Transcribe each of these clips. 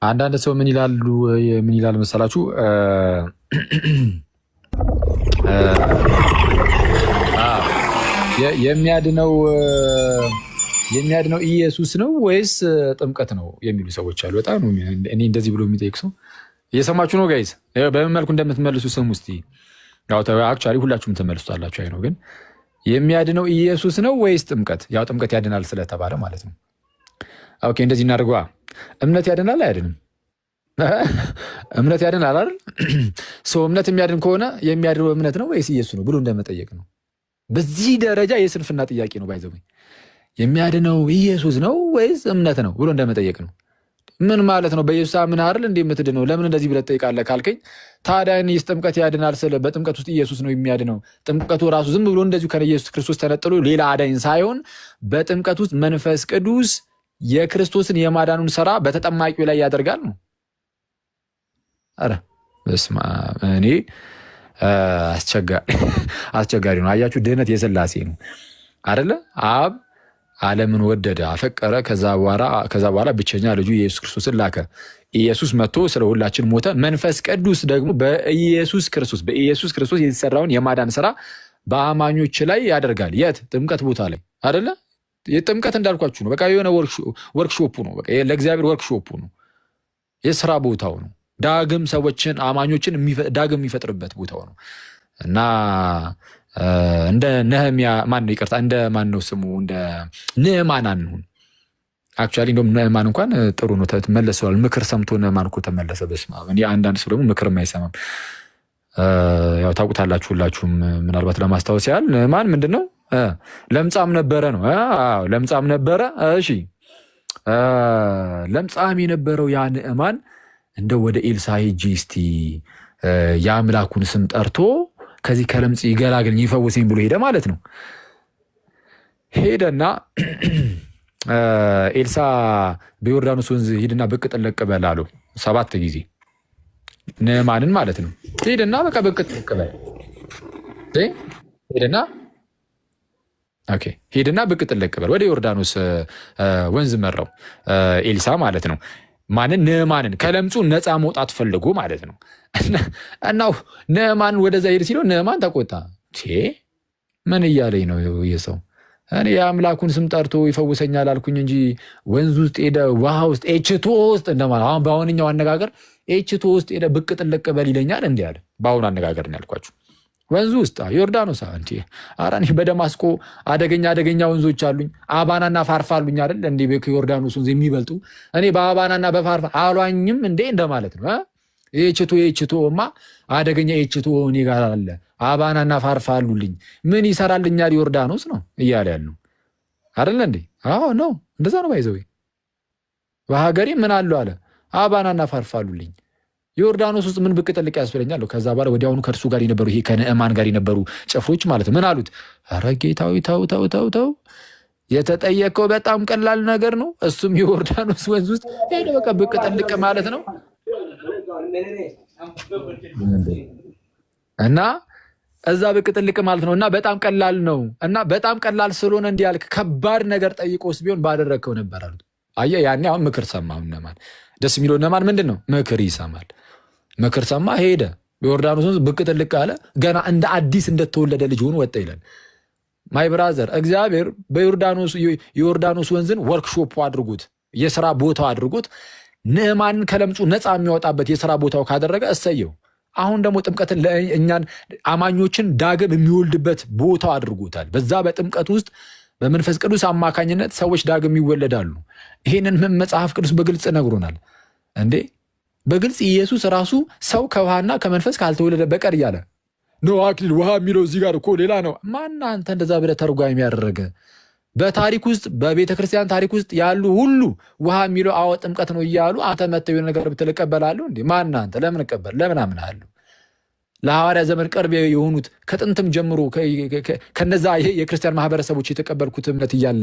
አንዳንድ ሰው ምን ይላል መሰላችሁ? የሚያድነው ኢየሱስ ነው ወይስ ጥምቀት ነው የሚሉ ሰዎች አሉ። በጣም እኔ እንደዚህ ብሎ የሚጠይቅ ሰው እየሰማችሁ ነው ጋይዝ? በምን መልኩ እንደምትመልሱ ስሙ እስቲ። አክቹዋሊ ሁላችሁም ትመልሱታላችሁ። አይ ነው ግን የሚያድነው ኢየሱስ ነው ወይስ ጥምቀት? ያው ጥምቀት ያድናል ስለተባለ ማለት ነው። ኦኬ እንደዚህ እናድርገዋ። እምነት ያድናል አያድንም? እምነት ያድናል አይደል? እምነት የሚያድን ከሆነ የሚያድነው እምነት ነው ወይስ ኢየሱስ ነው ብሎ እንደመጠየቅ ነው። በዚህ ደረጃ የስንፍና ጥያቄ ነው። ባይዘው የሚያድነው ኢየሱስ ነው ወይስ እምነት ነው ብሎ እንደመጠየቅ ነው። ምን ማለት ነው? በኢየሱስ አምን አይደል እንዴ የምትድነው? ለምን እንደዚህ ብለህ ትጠይቃለህ ካልከኝ፣ ታዲያ እኔስ ጥምቀት ያድናል ስለ በጥምቀት ውስጥ ኢየሱስ ነው የሚያድነው። ጥምቀቱ ራሱ ዝም ብሎ እንደዚሁ ከኢየሱስ ክርስቶስ ተነጥሎ ሌላ አዳኝ ሳይሆን በጥምቀት ውስጥ መንፈስ ቅዱስ የክርስቶስን የማዳኑን ስራ በተጠማቂው ላይ ያደርጋል ነው። አረ በስመ አብ። እኔ አስቸጋሪ ነው። አያችሁ፣ ድህነት የሥላሴ ነው አይደለ? አብ ዓለምን ወደደ አፈቀረ፣ ከዛ በኋላ ብቸኛ ልጁ ኢየሱስ ክርስቶስን ላከ። ኢየሱስ መጥቶ ስለ ሁላችን ሞተ። መንፈስ ቅዱስ ደግሞ በኢየሱስ ክርስቶስ የተሰራውን የማዳን ስራ በአማኞች ላይ ያደርጋል። የት? ጥምቀት ቦታ ላይ አይደለ? የጥምቀት እንዳልኳችሁ ነው። በቃ የሆነ ወርክሾፑ ነው። በቃ ለእግዚአብሔር ወርክሾፑ ነው። የስራ ቦታው ነው። ዳግም ሰዎችን አማኞችን ዳግም የሚፈጥርበት ቦታው ነው እና እንደ ነህምያ እንደ ማን ነው ስሙ እንደ ንዕማን አንሁን። አክቹዋሊ እንደውም ንዕማን እንኳን ጥሩ ነው ተመለሰዋል። ምክር ሰምቶ ንዕማን እኮ ተመለሰ። በስመ አብ። አንዳንድ ሰው ደግሞ ምክርም አይሰማም። ያው ታውቁታላችሁ ሁላችሁም። ምናልባት ለማስታወስ ያህል ንዕማን ምንድን ነው? ለምጻም ነበረ ነው። ለምጻም ነበረ። እሺ ለምጻም የነበረው ያ ንዕማን እንደው ወደ ኤልሳ ሂጂ እስቲ የአምላኩን ስም ጠርቶ ከዚህ ከለምጽ ይገላግልኝ ይፈውሰኝ ብሎ ሄደ ማለት ነው። ሄደና ኤልሳ በዮርዳኖስ ወንዝ ሂድና ብቅ ጥልቅ በል አለው 7 ጊዜ ንዕማንን ማለት ነው። ሄደና በቃ ብቅ ጥልቅ በል ሄደና ብቅ ጥልቅ በል ወደ ዮርዳኖስ ወንዝ መራው ኤልሳ ማለት ነው። ማንን? ንዕማንን ከለምጹ ነፃ መውጣት ፈልጎ ማለት ነው። እናው ንዕማን ወደዛ ሄድ ሲለው ንዕማን ተቆጣ። ምን እያለኝ ነው የሰው? እኔ የአምላኩን ስም ጠርቶ ይፈውሰኛል አልኩኝ እንጂ ወንዝ ውስጥ ሄደ ውሃ ውስጥ ኤችቶ ውስጥ እንደማለት አሁን በአሁንኛው አነጋገር ኤችቶ ውስጥ ሄደ ብቅ ጥልቅ በል ይለኛል እንዲህ አለ። በአሁኑ አነጋገር ነው ያልኳችሁ። ወንዙ ውስጥ ዮርዳኖስ እንዴ! ኧረ እኔ በደማስቆ አደገኛ ወንዞች አሉኝ። አባናና ፋርፋ አሉኝ አይደል እንዴ? ከዮርዳኖስ ወንዝ የሚበልጡ እኔ በአባናና በፋርፋ አሏኝም እንዴ እንደማለት ነው። ኤችቶማ አደገኛ ኤችቶ እኔ ጋር አለ። አባናና ፋርፋ አሉልኝ። ምን ይሰራልኛል ዮርዳኖስ ነው እያለ ያለው አይደል እንዴ? አዎ ነው፣ እንደዛ ነው። ባይዘው በሀገሬ ምን አለው አለ። አባናና ፋርፋ አሉልኝ። ዮርዳኖስ ውስጥ ምን ብቅ ጥልቅ ያስብለኛል። ከዛ በኋላ ወዲያውኑ ከእርሱ ጋር የነበሩ ይሄ ከንዕማን ጋር የነበሩ ጭፍሮች ማለት ምን አሉት? ኧረ ጌታዊ ተው፣ የተጠየቀው በጣም ቀላል ነገር ነው። እሱም የዮርዳኖስ ወንዝ ውስጥ ሄደ በቃ ብቅ ጥልቅ ማለት ነው። እና እዛ ብቅ ጥልቅ ማለት ነው። እና በጣም ቀላል ነው። እና በጣም ቀላል ስለሆነ እንዲህ ያልክ ከባድ ነገር ጠይቆስ ቢሆን ባደረግከው ነበር አሉት። አየህ፣ ያኔ አሁን ምክር ሰማ ንዕማን። ደስ የሚለው ንዕማን ምንድን ነው? ምክር ይሰማል። ምክር ሰማ፣ ሄደ በዮርዳኖስ ወንዝ ብቅ ጥልቅ አለ። ገና አዲስ እንደተወለደ ልጅ ሆኖ ወጣ ይላል። ማይ ብራዘር፣ እግዚአብሔር የዮርዳኖስ ወንዝን ወርክሾፕ አድርጎት የስራ ቦታው አድርጎት ንዕማንን ከለምጹ ነፃ የሚያወጣበት የስራ ቦታው ካደረገ እሰየው። አሁን ደግሞ ጥምቀትን ለእኛን አማኞችን ዳግም የሚወልድበት ቦታው አድርጎታል። በዛ በጥምቀት ውስጥ በመንፈስ ቅዱስ አማካኝነት ሰዎች ዳግም ይወለዳሉ። ይህንን መጽሐፍ ቅዱስ በግልጽ ነግሮናል እንዴ! በግልጽ ኢየሱስ ራሱ ሰው ከውሃና ከመንፈስ ካልተወለደ በቀር እያለ ነው። አክሊል ውሃ የሚለው እዚህ ጋር እኮ ሌላ ነው። ማን አንተ እንደዛ ብለህ ተርጓሚ ያደረገ? በታሪክ ውስጥ በቤተ ክርስቲያን ታሪክ ውስጥ ያሉ ሁሉ ውሃ የሚለው አዎ ጥምቀት ነው እያሉ አንተ መተው የሆነ ነገር ብትል እቀበላለሁ እንዴ? ማን አንተ? ለምን አምናለሁ? ለሐዋርያ ዘመን ቅርብ የሆኑት ከጥንትም ጀምሮ ከነዛ የክርስቲያን ማህበረሰቦች የተቀበልኩት እምነት እያለ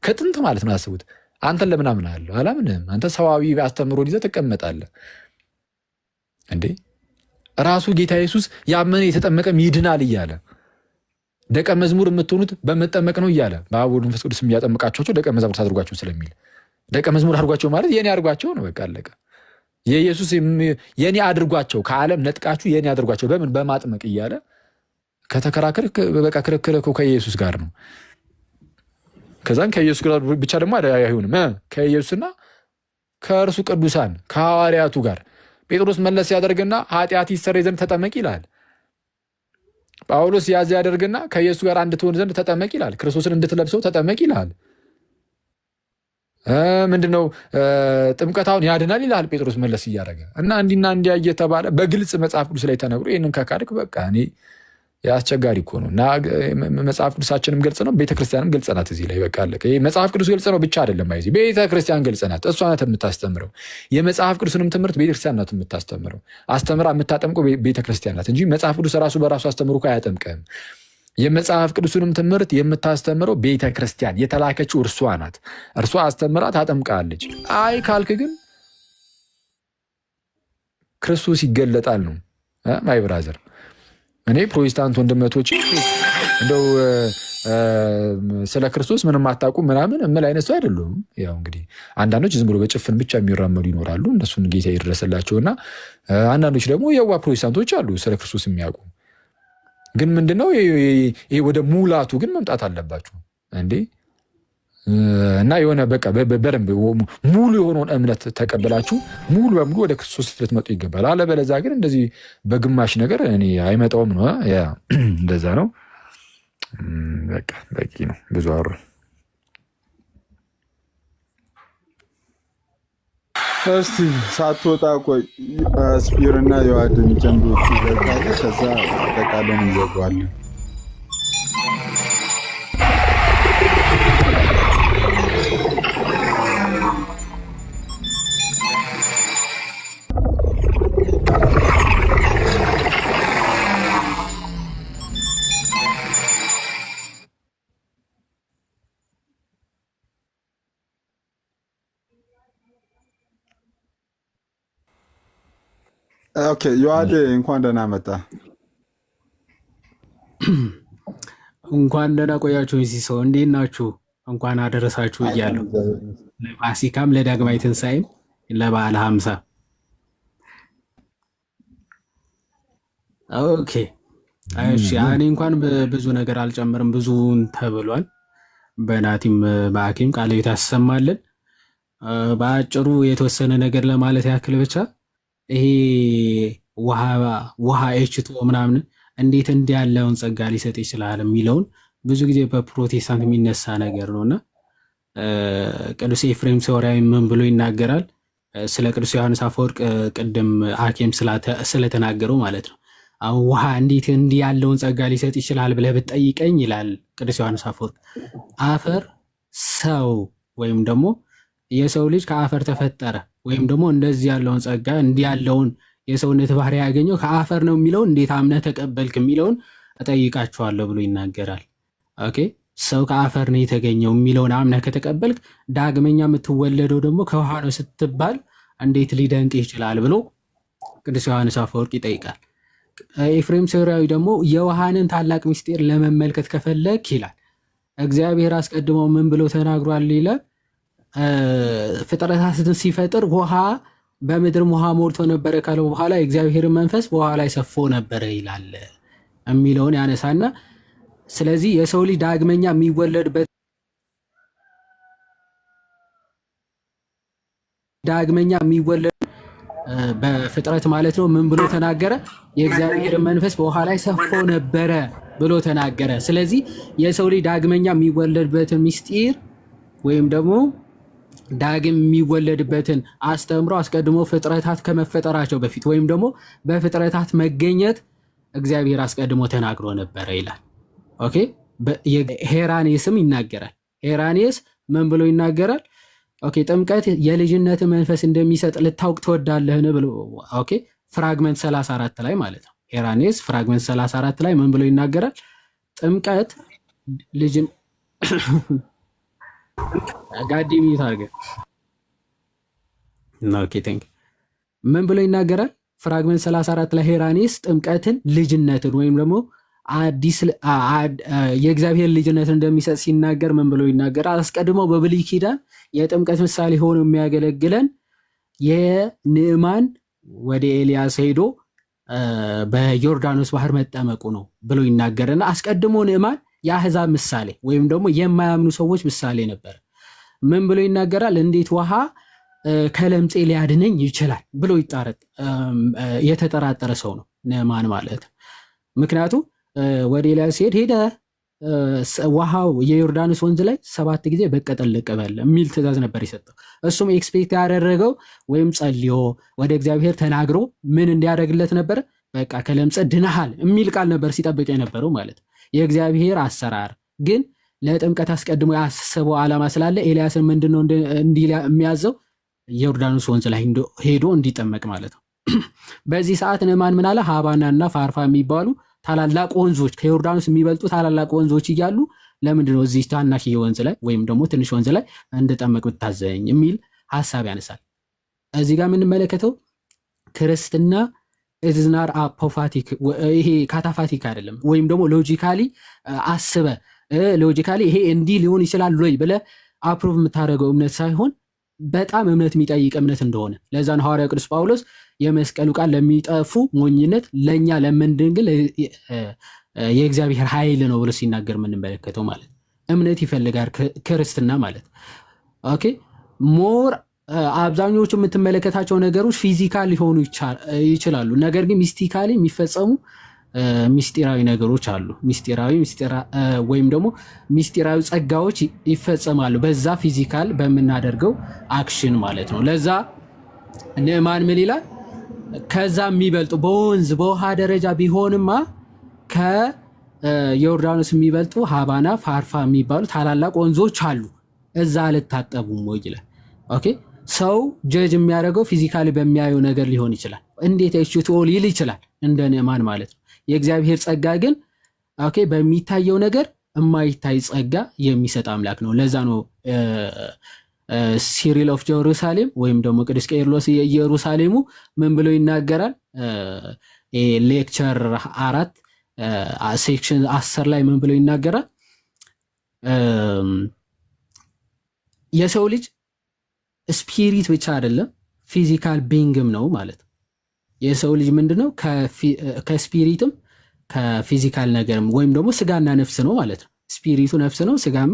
ከጥንት ማለት ነው። አስቡት። አንተን ለምን አምናለሁ? አላምንም። አንተ ሰዋዊ አስተምሮን ይዘህ ትቀመጣለህ እንዴ? ራሱ ጌታ ኢየሱስ ያመነ የተጠመቀም ይድናል እያለ ደቀ መዝሙር የምትሆኑት በመጠመቅ ነው እያለ በአብ ወልድ መንፈስ ቅዱስ የሚያጠምቃቸው ደቀ መዛሙርት አድርጓቸው ስለሚል ደቀ መዝሙር አድርጓቸው ማለት የኔ አድርጓቸው ነው። በቃ አለቀ። የኢየሱስ የኔ አድርጓቸው ከዓለም ነጥቃችሁ የኔ አድርጓቸው በምን በማጥመቅ እያለ ከተከራከር በቃ ክርክር ከኢየሱስ ጋር ነው። ከዛን ከኢየሱስ ጋር ብቻ ደግሞ አይሆንም ከኢየሱስና ከእርሱ ቅዱሳን ከሐዋርያቱ ጋር ጴጥሮስ መለስ ያደርግና ኃጢአት ይሰረይ ዘንድ ተጠመቅ ይላል። ጳውሎስ ያዝ ያደርግና ከኢየሱስ ጋር አንድ ትሆን ዘንድ ተጠመቅ ይላል። ክርስቶስን እንድትለብሰው ተጠመቅ ይላል። ምንድነው ጥምቀታውን ያድናል ይላል ጴጥሮስ መለስ እያደረገ እና እንዲና እንዲያ እየተባለ በግልጽ መጽሐፍ ቅዱስ ላይ ተነግሮ ይህንን ከካድክ በቃ እኔ አስቸጋሪ እኮ ነው። እና መጽሐፍ ቅዱሳችንም ግልጽ ነው፣ ቤተክርስቲያንም ግልጽ ናት። እዚህ ላይ በቃ አለቀ። መጽሐፍ ቅዱስ ግልጽ ነው ብቻ አይደለም፣ አይዚ ቤተክርስቲያን ግልጽ ናት። እሷ ናት የምታስተምረው። የመጽሐፍ ቅዱስንም ትምህርት ቤተክርስቲያን ናት የምታስተምረው። አስተምራ የምታጠምቀው ቤተክርስቲያን ናት እንጂ መጽሐፍ ቅዱስ ራሱ በራሱ አስተምሮ እኮ አያጠምቅም። የመጽሐፍ ቅዱስንም ትምህርት የምታስተምረው ቤተክርስቲያን የተላከችው እርሷ ናት። እርሷ አስተምራ ታጠምቃለች። አይ ካልክ ግን ክርስቶስ ይገለጣል ነው ማይ ብራዘር። እኔ ፕሮቴስታንት ወንድመቶች እንደው ስለ ክርስቶስ ምንም አታውቁም ምናምን እምል አይነት ሰው አይደሉም። ያው እንግዲህ አንዳንዶች ዝም ብሎ በጭፍን ብቻ የሚራመዱ ይኖራሉ፣ እነሱን ጌታ ይድረስላቸውና አንዳንዶች ደግሞ የዋ ፕሮቴስታንቶች አሉ ስለ ክርስቶስ የሚያውቁ። ግን ምንድነው ይሄ ወደ ሙላቱ ግን መምጣት አለባችሁ እንዴ። እና የሆነ በቃ በደንብ ሙሉ የሆነውን እምነት ተቀበላችሁ ሙሉ በሙሉ ወደ ክርስቶስ ልትመጡ ይገባል። አለበለዚያ ግን እንደዚህ በግማሽ ነገር እኔ አይመጣውም ነው። ያ እንደዛ ነው። በቃ በቂ ነው። ብዙ አወራ። እስቲ ሳትወጣ ቆይ ስፒርና የዋድን ጀምሮች ይዘጋለ። ከዛ ተቃለን እንዘጋዋለን። ኦኬ ዮሐድ እንኳን ደህና መጣ። እንኳን ደህና ቆያችሁ። እዚህ ሰው እንዴት ናችሁ? እንኳን አደረሳችሁ እያለሁ ለፋሲካም ለዳግማይ ትንሣኤም ለበዓለ ሀምሳ። ኦኬ እሺ። እኔ እንኳን ብዙ ነገር አልጨምርም፣ ብዙን ተብሏል። በናቲም በአኪም ቃለ ቤት ያሰማልን። በአጭሩ የተወሰነ ነገር ለማለት ያክል ብቻ ይሄ ውሃ ኤችቶ ምናምን እንዴት እንዲህ ያለውን ጸጋ ሊሰጥ ይችላል የሚለውን ብዙ ጊዜ በፕሮቴስታንት የሚነሳ ነገር ነውና ቅዱስ ኤፍሬም ሶርያዊ ምን ብሎ ይናገራል? ስለ ቅዱስ ዮሐንስ አፈወርቅ ቅድም ሐኪም ስለተናገረው ማለት ነው። አሁን ውሃ እንዴት እንዲህ ያለውን ጸጋ ሊሰጥ ይችላል ብለህ ብትጠይቀኝ ይላል ቅዱስ ዮሐንስ አፈወርቅ፣ አፈር ሰው ወይም ደግሞ የሰው ልጅ ከአፈር ተፈጠረ ወይም ደግሞ እንደዚህ ያለውን ጸጋ እንዲህ ያለውን የሰውነት ባህሪ ያገኘው ከአፈር ነው የሚለውን እንዴት አምነህ ተቀበልክ የሚለውን እጠይቃችኋለሁ ብሎ ይናገራል። ኦኬ ሰው ከአፈር ነው የተገኘው የሚለውን አምነህ ከተቀበልክ ዳግመኛ የምትወለደው ደግሞ ከውሃ ነው ስትባል እንዴት ሊደንቅ ይችላል ብሎ ቅዱስ ዮሐንስ አፈወርቅ ይጠይቃል። ኤፍሬም ሶርያዊ ደግሞ የውሃንን ታላቅ ምስጢር ለመመልከት ከፈለክ ይላል እግዚአብሔር አስቀድሞ ምን ብሎ ተናግሯል ይላል። ፍጥረታትን ሲፈጥር ውሃ በምድርም ውሃ ሞልቶ ነበረ ካለው በኋላ የእግዚአብሔርን መንፈስ በውሃ ላይ ሰፎ ነበረ ይላል የሚለውን ያነሳና ስለዚህ የሰው ልጅ ዳግመኛ የሚወለድበት በፍጥረት ማለት ነው ምን ብሎ ተናገረ? የእግዚአብሔርን መንፈስ በውሃ ላይ ሰፎ ነበረ ብሎ ተናገረ። ስለዚህ የሰው ልጅ ዳግመኛ የሚወለድበትን ምስጢር ወይም ደግሞ ዳግም የሚወለድበትን አስተምሮ አስቀድሞ ፍጥረታት ከመፈጠራቸው በፊት ወይም ደግሞ በፍጥረታት መገኘት እግዚአብሔር አስቀድሞ ተናግሮ ነበረ ይላል። ኦኬ ሄራኔስም ይናገራል። ሄራኔስ ምን ብሎ ይናገራል? ኦኬ ጥምቀት የልጅነት መንፈስ እንደሚሰጥ ልታውቅ ትወዳለህን ብሎ ኦኬ ፍራግመንት 34 ላይ ማለት ነው። ሄራኔስ ፍራግመንት 34 ላይ ምን ብሎ ይናገራል? ጥምቀት ልጅን ጋዲሚ ታርገ ኦኬ ቴንክ ምን ብሎ ይናገራል? ፍራግመንት 34 ላይ ሄራኔስ ጥምቀትን ልጅነትን ወይም ደግሞ አዲስ የእግዚአብሔር ልጅነትን እንደሚሰጥ ሲናገር ምን ብሎ ይናገራል? አስቀድሞ በብሉይ ኪዳን የጥምቀት ምሳሌ ሆኖ የሚያገለግለን የንዕማን ወደ ኤልያስ ሄዶ በዮርዳኖስ ባህር መጠመቁ ነው ብሎ ይናገርና አስቀድሞ ንዕማን የአሕዛብ ምሳሌ ወይም ደግሞ የማያምኑ ሰዎች ምሳሌ ነበር። ምን ብሎ ይናገራል? እንዴት ውሃ ከለምፄ ሊያድነኝ ይችላል ብሎ የተጠራጠረ ሰው ነው ንዕማን ማለት። ምክንያቱም ወደ ኤልያስ ሄደ ውሃው የዮርዳኖስ ወንዝ ላይ 7 ጊዜ በቀጠል ልቀበል የሚል ትእዛዝ ነበር የሰጠው። እሱም ኤክስፔክት ያደረገው ወይም ጸልዮ ወደ እግዚአብሔር ተናግሮ ምን እንዲያደርግለት ነበር? በቃ ከለምጽ ድነሃል የሚል ቃል ነበር ሲጠብቅ የነበረው ማለት። የእግዚአብሔር አሰራር ግን ለጥምቀት አስቀድሞ ያሰበው ዓላማ ስላለ ኤልያስን ምንድነው እንዲህ የሚያዘው? የዮርዳኖስ ወንዝ ላይ ሄዶ እንዲጠመቅ ማለት ነው። በዚህ ሰዓት ንዕማን ምን አለ? ሀባናና ፋርፋ የሚባሉ ታላላቅ ወንዞች ከዮርዳኖስ የሚበልጡ ታላላቅ ወንዞች እያሉ ለምንድነው እዚህ ታናሽዬ ወንዝ ላይ ወይም ደግሞ ትንሽ ወንዝ ላይ እንድጠመቅ ብታዘኝ የሚል ሀሳብ ያነሳል። እዚህ ጋር የምንመለከተው ክርስትና ኢዝናር አፖፋቲክ፣ ይሄ ካታፋቲክ አይደለም። ወይም ደግሞ ሎጂካሊ አስበ ሎጂካሊ ይሄ እንዲህ ሊሆን ይችላል ወይ ብለ አፕሩቭ የምታደርገው እምነት ሳይሆን በጣም እምነት የሚጠይቅ እምነት እንደሆነ ለዛ ነው ሐዋርያው ቅዱስ ጳውሎስ የመስቀሉ ቃል ለሚጠፉ ሞኝነት ለኛ ለምንድን ግን የእግዚአብሔር ኃይል ነው ብሎ ሲናገር የምንመለከተው ማለት እምነት ይፈልጋል ክርስትና ማለት። ኦኬ ሞር አብዛኞቹ የምትመለከታቸው ነገሮች ፊዚካል ሊሆኑ ይችላሉ፣ ነገር ግን ሚስቲካሊ የሚፈጸሙ ሚስጢራዊ ነገሮች አሉ። ወይም ደግሞ ሚስጢራዊ ጸጋዎች ይፈጸማሉ በዛ ፊዚካል በምናደርገው አክሽን ማለት ነው። ለዛ ንዕማን ምን ይላል? ከዛ የሚበልጡ በወንዝ በውሃ ደረጃ ቢሆንማ ከዮርዳኖስ የሚበልጡ ሀባና ፋርፋ የሚባሉ ታላላቅ ወንዞች አሉ፣ እዛ አልታጠቡም ወይ ይላል። ኦኬ ሰው ጀጅ የሚያደርገው ፊዚካሊ በሚያየው ነገር ሊሆን ይችላል። እንዴት ኤችቱኦ ሊል ይችላል እንደ ንዕማን ማለት ነው። የእግዚአብሔር ጸጋ ግን ኦኬ በሚታየው ነገር የማይታይ ጸጋ የሚሰጥ አምላክ ነው። ለዛ ነው ሲሪል ኦፍ ጀሩሳሌም ወይም ደግሞ ቅዱስ ቄርሎስ የኢየሩሳሌሙ ምን ብሎ ይናገራል? ሌክቸር 4 ሴክሽን 10 ላይ ምን ብሎ ይናገራል? የሰው ልጅ ስፒሪት ብቻ አይደለም ፊዚካል ቢንግም ነው ማለት ነው። የሰው ልጅ ምንድነው? ከስፒሪትም ከፊዚካል ነገርም ወይም ደግሞ ስጋና ነፍስ ነው ማለት ነው። ስፒሪቱ ነፍስ ነው፣ ስጋም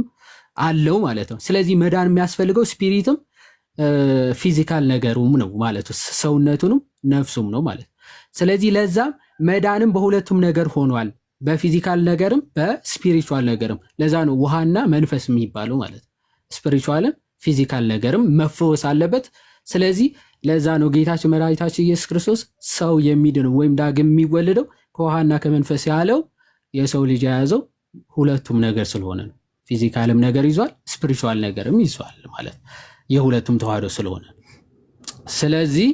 አለው ማለት ነው። ስለዚህ መዳን የሚያስፈልገው ስፒሪትም ፊዚካል ነገሩም ነው ማለት ነው፣ ሰውነቱንም ነፍሱም ነው ማለት ነው። ስለዚህ ለዛም መዳንም በሁለቱም ነገር ሆኗል፣ በፊዚካል ነገርም በስፒሪቹዋል ነገርም። ለዛ ነው ውሃና መንፈስ የሚባለው ማለት ነው። ስፒሪቹዋልም ፊዚካል ነገርም መፈወስ አለበት። ስለዚህ ለዛ ነው ጌታችን መድኃኒታችን ኢየሱስ ክርስቶስ ሰው የሚድነው ወይም ዳግም የሚወለደው ከውሃና ከመንፈስ ያለው የሰው ልጅ የያዘው ሁለቱም ነገር ስለሆነ ነው። ፊዚካልም ነገር ይዟል፣ ስፒሪቹዋል ነገርም ይዟል ማለት የሁለቱም ተዋህዶ ስለሆነ። ስለዚህ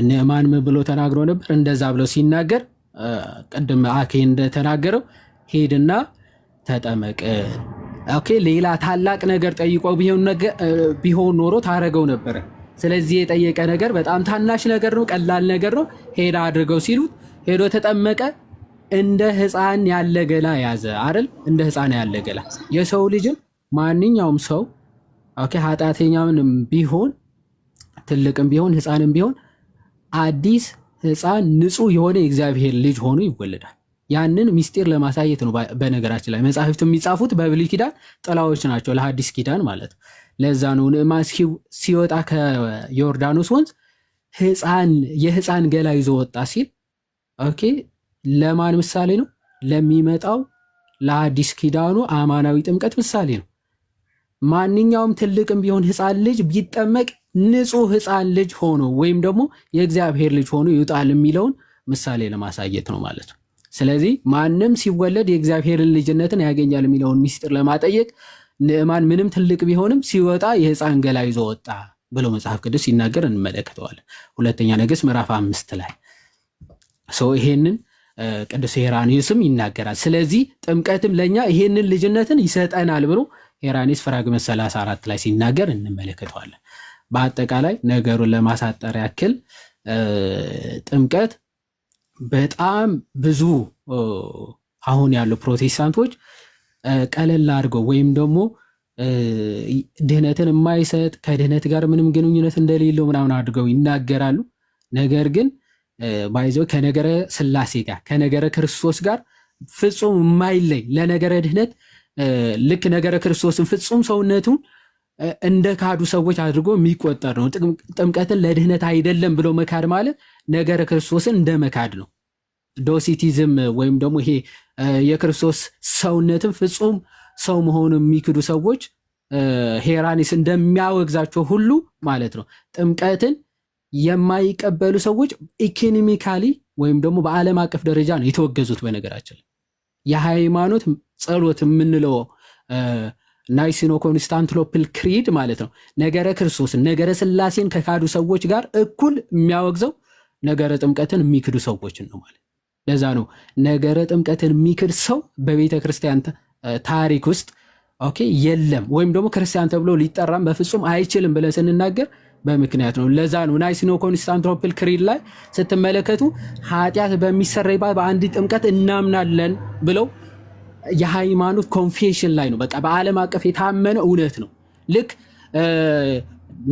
ንዕማን ምን ብሎ ተናግሮ ነበር? እንደዛ ብሎ ሲናገር ቅድም አኬ እንደተናገረው ሄድና ተጠመቅ። ኦኬ ሌላ ታላቅ ነገር ጠይቆ ቢሆን ኖሮ ታረገው ነበረ። ስለዚህ የጠየቀ ነገር በጣም ታናሽ ነገር ነው፣ ቀላል ነገር ነው። ሄዳ አድርገው ሲሉት ሄዶ ተጠመቀ። እንደ ሕፃን ያለ ገላ ያዘ አይደል? እንደ ሕፃን ያለ ገላ። የሰው ልጅም ማንኛውም ሰው ኦኬ ኃጢአተኛም ቢሆን ትልቅም ቢሆን ሕፃንም ቢሆን አዲስ ሕፃን ንጹህ የሆነ የእግዚአብሔር ልጅ ሆኖ ይወለዳል። ያንን ሚስጢር ለማሳየት ነው። በነገራችን ላይ መጽሐፍቱ የሚጻፉት በብሉይ ኪዳን ጥላዎች ናቸው ለሐዲስ ኪዳን ማለት። ለዛ ነው ንዕማን ሲወጣ ከዮርዳኖስ ወንዝ የሕፃን ገላ ይዞ ወጣ ሲል ኦኬ ለማን ምሳሌ ነው? ለሚመጣው ለሐዲስ ኪዳኑ አማናዊ ጥምቀት ምሳሌ ነው። ማንኛውም ትልቅም ቢሆን ሕፃን ልጅ ቢጠመቅ ንጹህ ሕፃን ልጅ ሆኖ ወይም ደግሞ የእግዚአብሔር ልጅ ሆኖ ይውጣል የሚለውን ምሳሌ ለማሳየት ነው ማለት ነው። ስለዚህ ማንም ሲወለድ የእግዚአብሔርን ልጅነትን ያገኛል የሚለውን ሚስጥር ለማጠየቅ ንዕማን ምንም ትልቅ ቢሆንም ሲወጣ የሕፃን ገላ ይዞ ወጣ ብሎ መጽሐፍ ቅዱስ ሲናገር እንመለከተዋለን። ሁለተኛ ነገሥት ምዕራፍ 5 ላይ ይሄንን ቅዱስ ሄራኒስም ይናገራል። ስለዚህ ጥምቀትም ለኛ ይሄንን ልጅነትን ይሰጠናል ብሎ ሄራኒስ ፍራግመት 34 ላይ ሲናገር እንመለከተዋለን። በአጠቃላይ ነገሩን ለማሳጠር ያክል ጥምቀት በጣም ብዙ አሁን ያሉ ፕሮቴስታንቶች ቀለል አድርገው ወይም ደግሞ ድህነትን የማይሰጥ ከድህነት ጋር ምንም ግንኙነት እንደሌለው ምናምን አድርገው ይናገራሉ። ነገር ግን ባይዘው ከነገረ ስላሴ ጋር ከነገረ ክርስቶስ ጋር ፍጹም የማይለይ ለነገረ ድህነት ልክ ነገረ ክርስቶስን ፍጹም ሰውነቱን እንደ ካዱ ሰዎች አድርጎ የሚቆጠር ነው። ጥምቀትን ለድህነት አይደለም ብሎ መካድ ማለት ነገረ ክርስቶስን እንደ መካድ ነው። ዶሲቲዝም ወይም ደግሞ ይሄ የክርስቶስ ሰውነትን ፍጹም ሰው መሆኑን የሚክዱ ሰዎች ሄራኒስ እንደሚያወግዛቸው ሁሉ ማለት ነው። ጥምቀትን የማይቀበሉ ሰዎች ኢኮኖሚካሊ ወይም ደግሞ በዓለም አቀፍ ደረጃ ነው የተወገዙት። በነገራችን የሃይማኖት ጸሎት የምንለው ናይሲኖ ኮንስታንቲኖፕል ክሪድ ማለት ነው ነገረ ክርስቶስን ነገረ ስላሴን ከካዱ ሰዎች ጋር እኩል የሚያወግዘው ነገረ ጥምቀትን የሚክዱ ሰዎችን ነው ማለት። ለዛ ነው ነገረ ጥምቀትን የሚክድ ሰው በቤተ ክርስቲያን ታሪክ ውስጥ ኦኬ የለም ወይም ደግሞ ክርስቲያን ተብሎ ሊጠራም በፍጹም አይችልም ብለን ስንናገር በምክንያት ነው። ለዛ ነው ናይሲኖ ኮንስታንቲኖፕል ክሪድ ላይ ስትመለከቱ ኃጢአት በሚሰረይባት በአንዲት ጥምቀት እናምናለን ብለው የሃይማኖት ኮንፌሽን ላይ ነው። በቃ በዓለም አቀፍ የታመነ እውነት ነው። ልክ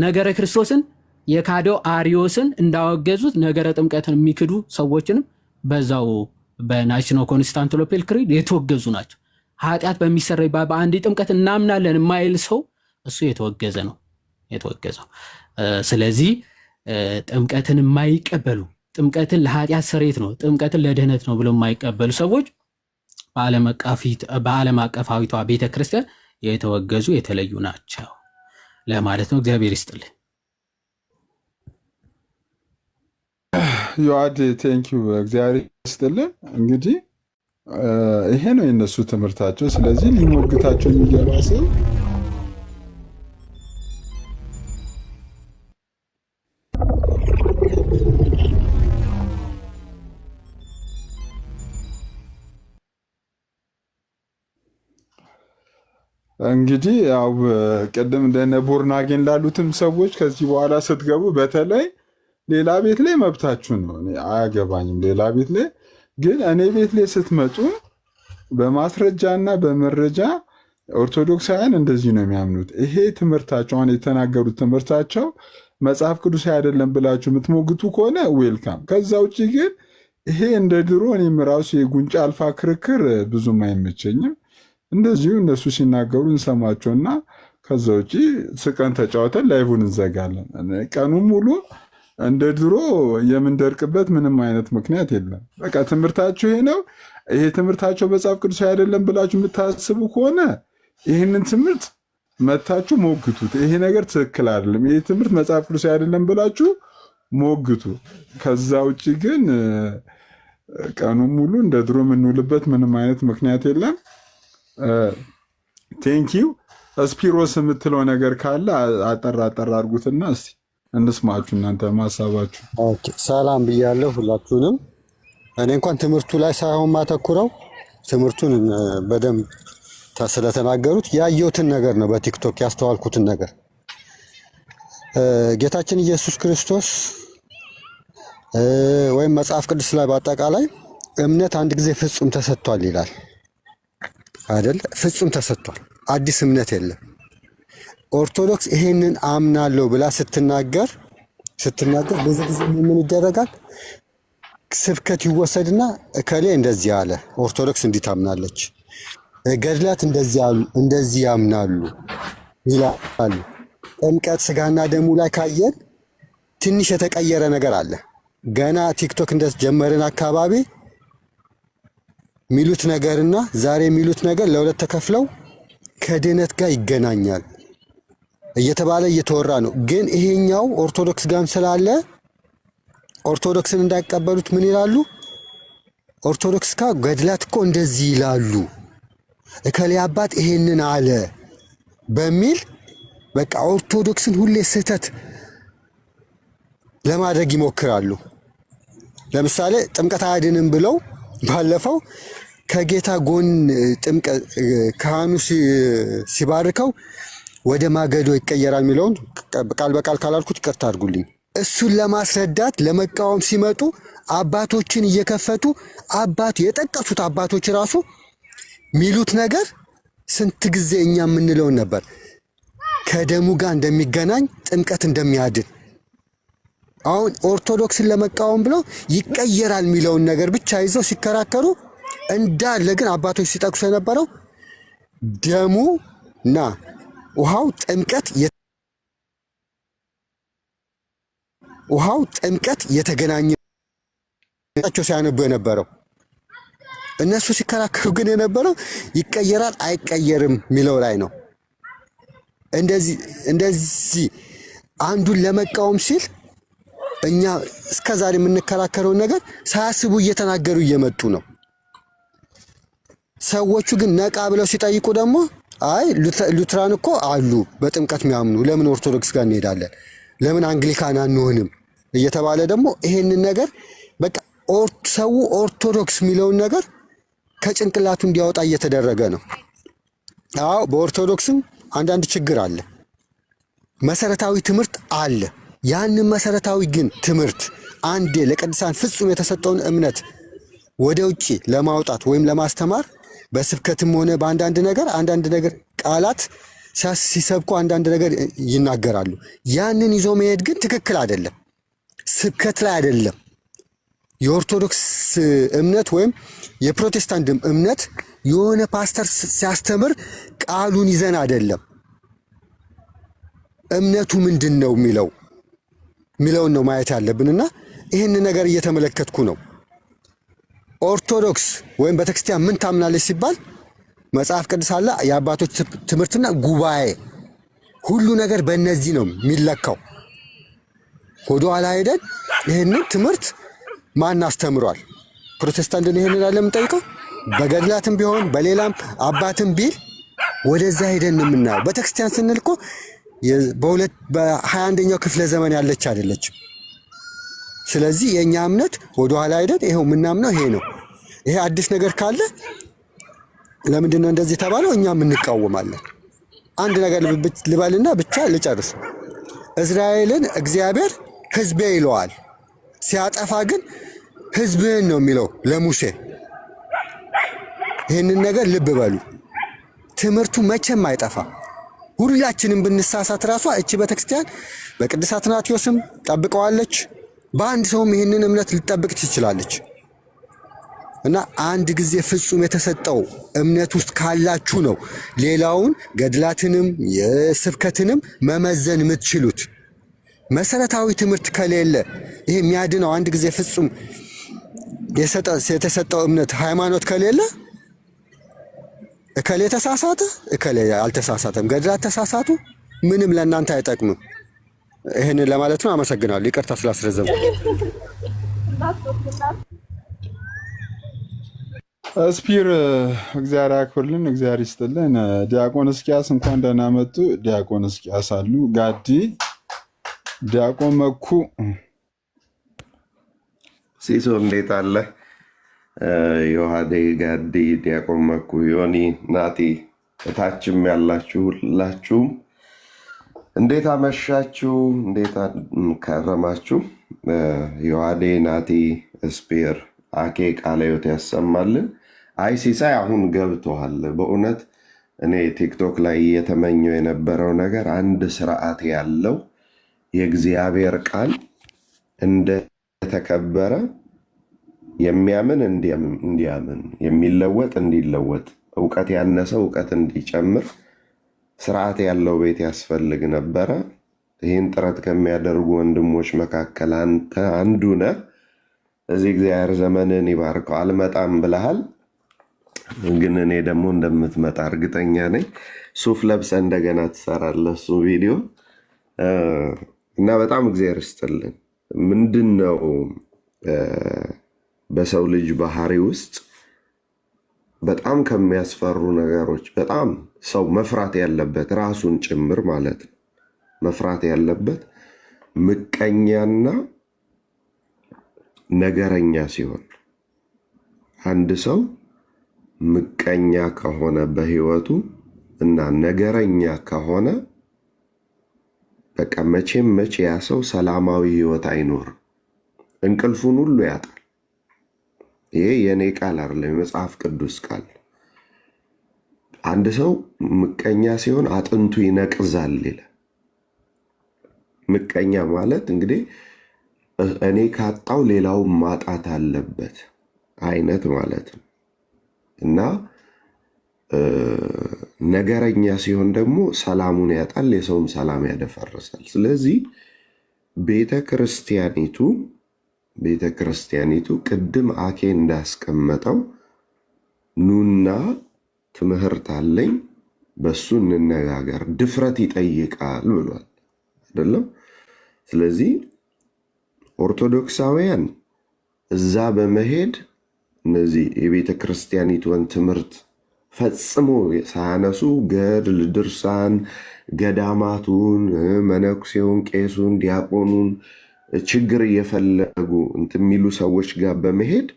ነገረ ክርስቶስን የካደው አሪዮስን እንዳወገዙት ነገረ ጥምቀትን የሚክዱ ሰዎችንም በዛው በናይሲኖ ኮንስታንቲኖፕል ክሪድ የተወገዙ ናቸው። ኃጢአት በሚሰረይባት በአንዲት ጥምቀት እናምናለን የማይል ሰው እሱ የተወገዘ ነው የተወገዘው። ስለዚህ ጥምቀትን የማይቀበሉ ጥምቀትን ለኃጢአት ስርየት ነው ጥምቀትን ለድህነት ነው ብሎ የማይቀበሉ ሰዎች በዓለም አቀፋዊቷ ቤተክርስቲያን የተወገዙ የተለዩ ናቸው ለማለት ነው። እግዚአብሔር ይስጥልኝ። ዮአድ ቴንኪዩ እግዚአብሔር ይስጥልን። እንግዲህ ይሄ ነው የነሱ ትምህርታቸው። ስለዚህ ሊሞግታቸው የሚገባ ሰው እንግዲህ ያው ቅድም እንደነ ቦርናጌን ላሉትም ሰዎች ከዚህ በኋላ ስትገቡ በተለይ ሌላ ቤት ላይ መብታችሁ ነው፣ አያገባኝም። ሌላ ቤት ላይ ግን እኔ ቤት ላይ ስትመጡ በማስረጃና በመረጃ ኦርቶዶክሳውያን እንደዚህ ነው የሚያምኑት። ይሄ ትምህርታቸው አሁን የተናገሩት ትምህርታቸው መጽሐፍ ቅዱስ አይደለም ብላችሁ የምትሞግቱ ከሆነ ዌልካም። ከዛ ውጭ ግን ይሄ እንደ ድሮ እኔም ራሱ የጉንጫ አልፋ ክርክር ብዙም አይመቸኝም። እንደዚሁ እነሱ ሲናገሩ እንሰማቸውና ከዛ ውጭ ስቀን ተጫወተን ላይቡን እንዘጋለን። ቀኑን ሙሉ እንደ ድሮ የምንደርቅበት ምንም አይነት ምክንያት የለም። በቃ ትምህርታችሁ ይሄ ነው። ይሄ ትምህርታቸው መጽሐፍ ቅዱስ አይደለም ብላችሁ የምታስቡ ከሆነ ይህንን ትምህርት መታችሁ ሞግቱት። ይሄ ነገር ትክክል አይደለም፣ ይሄ ትምህርት መጽሐፍ ቅዱስ አይደለም ብላችሁ ሞግቱ። ከዛ ውጭ ግን ቀኑን ሙሉ እንደ ድሮ የምንውልበት ምንም አይነት ምክንያት የለም። ቴንኪው። ስፒሮስ የምትለው ነገር ካለ አጠራ አድርጉትና እስቲ እንስማችሁ እናንተ ማሳባችሁ። ሰላም ብያለሁ ሁላችሁንም። እኔ እንኳን ትምህርቱ ላይ ሳይሆን ማተኩረው ትምህርቱን በደንብ ስለተናገሩት ያየሁትን ነገር ነው፣ በቲክቶክ ያስተዋልኩትን ነገር። ጌታችን ኢየሱስ ክርስቶስ ወይም መጽሐፍ ቅዱስ ላይ በአጠቃላይ እምነት አንድ ጊዜ ፍጹም ተሰጥቷል ይላል አይደል? ፍጹም ተሰጥቷል፣ አዲስ እምነት የለም። ኦርቶዶክስ ይሄንን አምናለሁ ብላ ስትናገር ብዙ ጊዜ ምን ይደረጋል? ስብከት ይወሰድና እከሌ እንደዚህ አለ፣ ኦርቶዶክስ እንዲህ ታምናለች፣ ገድላት እንደዚህ ያምናሉ ይላሉ። ጥምቀት ስጋና ደሙ ላይ ካየን ትንሽ የተቀየረ ነገር አለ። ገና ቲክቶክ እንደጀመርን አካባቢ ሚሉት ነገርና ዛሬ ሚሉት ነገር ለሁለት ተከፍለው ከድህነት ጋር ይገናኛል እየተባለ እየተወራ ነው። ግን ይሄኛው ኦርቶዶክስ ጋርም ስላለ ኦርቶዶክስን እንዳይቀበሉት ምን ይላሉ? ኦርቶዶክስ ጋር ገድላት እኮ እንደዚህ ይላሉ፣ እከሌ አባት ይሄንን አለ በሚል በቃ ኦርቶዶክስን ሁሌ ስህተት ለማድረግ ይሞክራሉ። ለምሳሌ ጥምቀት አያድንም ብለው ባለፈው ከጌታ ጎን ጥምቀት ካህኑ ሲባርከው ወደ ማገዶ ይቀየራል የሚለውን ቃል በቃል ካላልኩት ይቅርታ አድርጉልኝ። እሱን ለማስረዳት ለመቃወም ሲመጡ አባቶችን እየከፈቱ የጠቀሱት አባቶች ራሱ ሚሉት ነገር ስንት ጊዜ እኛ የምንለውን ነበር ከደሙ ጋር እንደሚገናኝ ጥምቀት እንደሚያድን። አሁን ኦርቶዶክስን ለመቃወም ብለው ይቀየራል የሚለውን ነገር ብቻ ይዘው ሲከራከሩ እንዳለ ግን አባቶች ሲጠቅሱ የነበረው ደሙና ውሃው ጥምቀት የተገናኘቸው ሲያነቡ የነበረው እነሱ ሲከራከሩ ግን የነበረው ይቀየራል አይቀየርም የሚለው ላይ ነው። እንደዚህ አንዱን ለመቃወም ሲል እኛ እስከዛሬ የምንከራከረውን ነገር ሳያስቡ እየተናገሩ እየመጡ ነው። ሰዎቹ ግን ነቃ ብለው ሲጠይቁ ደግሞ አይ ሉትራን እኮ አሉ በጥምቀት የሚያምኑ፣ ለምን ኦርቶዶክስ ጋር እንሄዳለን? ለምን አንግሊካን አንሆንም? እየተባለ ደግሞ ይሄንን ነገር በቃ ሰው ኦርቶዶክስ የሚለውን ነገር ከጭንቅላቱ እንዲያወጣ እየተደረገ ነው። አዎ በኦርቶዶክስም አንዳንድ ችግር አለ፣ መሰረታዊ ትምህርት አለ። ያንን መሰረታዊ ግን ትምህርት አንዴ ለቅዱሳን ፍጹም የተሰጠውን እምነት ወደ ውጪ ለማውጣት ወይም ለማስተማር በስብከትም ሆነ በአንዳንድ ነገር ቃላት ሲሰብኩ አንዳንድ ነገር ይናገራሉ። ያንን ይዞ መሄድ ግን ትክክል አይደለም። ስብከት ላይ አይደለም። የኦርቶዶክስ እምነት ወይም የፕሮቴስታንት እምነት የሆነ ፓስተር ሲያስተምር ቃሉን ይዘን አይደለም፣ እምነቱ ምንድን ነው የሚለውን ነው ማየት ያለብንና ይህን ነገር እየተመለከትኩ ነው። ኦርቶዶክስ ወይም ቤተክርስቲያን ምን ታምናለች ሲባል መጽሐፍ ቅዱስ አለ፣ የአባቶች ትምህርትና ጉባኤ፣ ሁሉ ነገር በእነዚህ ነው የሚለካው። ወደ ኋላ ሄደን ይህንን ትምህርት ማን አስተምሯል? ፕሮቴስታንትን ይህንን አለ የምንጠይቀው። በገድላትም ቢሆን በሌላም አባትም ቢል ወደዛ ሄደን የምናየው። ቤተክርስቲያን ስንል እኮ በ21ኛው ክፍለ ዘመን ያለች አይደለችም። ስለዚህ የኛ እምነት ወደ ኋላ ሄደን ይሄው የምናምነው ይሄ ነው። ይሄ አዲስ ነገር ካለ ለምንድን ነው እንደዚህ ተባለው? እኛም እንቃወማለን። አንድ ነገር ልበልና ብቻ ልጨርስ። እስራኤልን እግዚአብሔር ሕዝቤ ይለዋል፣ ሲያጠፋ ግን ሕዝብህን ነው የሚለው ለሙሴ። ይህንን ነገር ልብ በሉ። ትምህርቱ መቼም አይጠፋ። ሁላችንም ብንሳሳት ራሷ እቺ ቤተክርስቲያን በቅዱስ አትናቴዎስም ጠብቀዋለች፣ በአንድ ሰውም ይህንን እምነት ልጠብቅ ትችላለች። እና አንድ ጊዜ ፍጹም የተሰጠው እምነት ውስጥ ካላችሁ ነው ሌላውን ገድላትንም የስብከትንም መመዘን የምትችሉት። መሰረታዊ ትምህርት ከሌለ ይሄ የሚያድነው አንድ ጊዜ ፍጹም የተሰጠው እምነት ሃይማኖት ከሌለ እከሌ ተሳሳተ እከሌ አልተሳሳተም፣ ገድላት ተሳሳቱ፣ ምንም ለእናንተ አይጠቅምም። ይህንን ለማለት ነው። አመሰግናለሁ። ይቅርታ ስላስረዘሙ። ስፒር እግዚአብሔር ያክብርልን፣ እግዚአብሔር ይስጥልን። ዲያቆን እስቂያስ እንኳን ደህና መጡ። ዲያቆን እስቂያስ አሉ፣ ጋዲ፣ ዲያቆን መኩ። ሲሶ እንዴት አለ? ዮሐዴ፣ ጋዲ፣ ዲያቆን መኩ፣ ዮኒ፣ ናቲ፣ እታችም ያላችሁ ሁላችሁም እንዴት አመሻችሁ? እንዴት ከረማችሁ? ዮሐዴ፣ ናቲ፣ ስፒር፣ አኬ ቃለ ሕይወት ያሰማልን። አይ ሲሳይ አሁን ገብቶሃል። በእውነት እኔ ቲክቶክ ላይ እየተመኘው የነበረው ነገር አንድ ስርዓት ያለው የእግዚአብሔር ቃል እንደተከበረ የሚያምን እንዲያምን፣ የሚለወጥ እንዲለወጥ፣ እውቀት ያነሰው እውቀት እንዲጨምር ስርዓት ያለው ቤት ያስፈልግ ነበረ። ይህን ጥረት ከሚያደርጉ ወንድሞች መካከል አንተ አንዱ ነህ። እዚህ እግዚአብሔር ዘመንን ይባርከው። አልመጣም ብለሃል፣ ግን እኔ ደግሞ እንደምትመጣ እርግጠኛ ነኝ። ሱፍ ለብሰ እንደገና ትሰራለህ እሱ ቪዲዮ እና በጣም እግዚአብሔር ይስጥልን። ምንድን ነው በሰው ልጅ ባህሪ ውስጥ በጣም ከሚያስፈሩ ነገሮች በጣም ሰው መፍራት ያለበት ራሱን ጭምር ማለት ነው መፍራት ያለበት ምቀኛና ነገረኛ ሲሆን፣ አንድ ሰው ምቀኛ ከሆነ በህይወቱ እና ነገረኛ ከሆነ በቃ መቼም መቼ ያ ሰው ሰላማዊ ህይወት አይኖርም፣ እንቅልፉን ሁሉ ያጣል። ይሄ የኔ ቃል አይደለም፣ የመጽሐፍ ቅዱስ ቃል። አንድ ሰው ምቀኛ ሲሆን አጥንቱ ይነቅዛል ይላል። ምቀኛ ማለት እንግዲህ እኔ ካጣው ሌላው ማጣት አለበት አይነት ማለት ነው እና ነገረኛ ሲሆን ደግሞ ሰላሙን ያጣል፣ የሰውም ሰላም ያደፈርሳል። ስለዚህ ቤተክርስቲያኒቱ ቅድም አኬ እንዳስቀመጠው ኑና ትምህርት አለኝ በሱ እንነጋገር ድፍረት ይጠይቃል ብሏል አይደለም? ስለዚህ ኦርቶዶክሳውያን እዛ በመሄድ እነዚህ የቤተ ክርስቲያኒቱን ትምህርት ፈጽሞ ሳያነሱ ገድል፣ ድርሳን፣ ገዳማቱን፣ መነኩሴውን፣ ቄሱን፣ ዲያቆኑን ችግር እየፈለጉ እንትን የሚሉ ሰዎች ጋር በመሄድ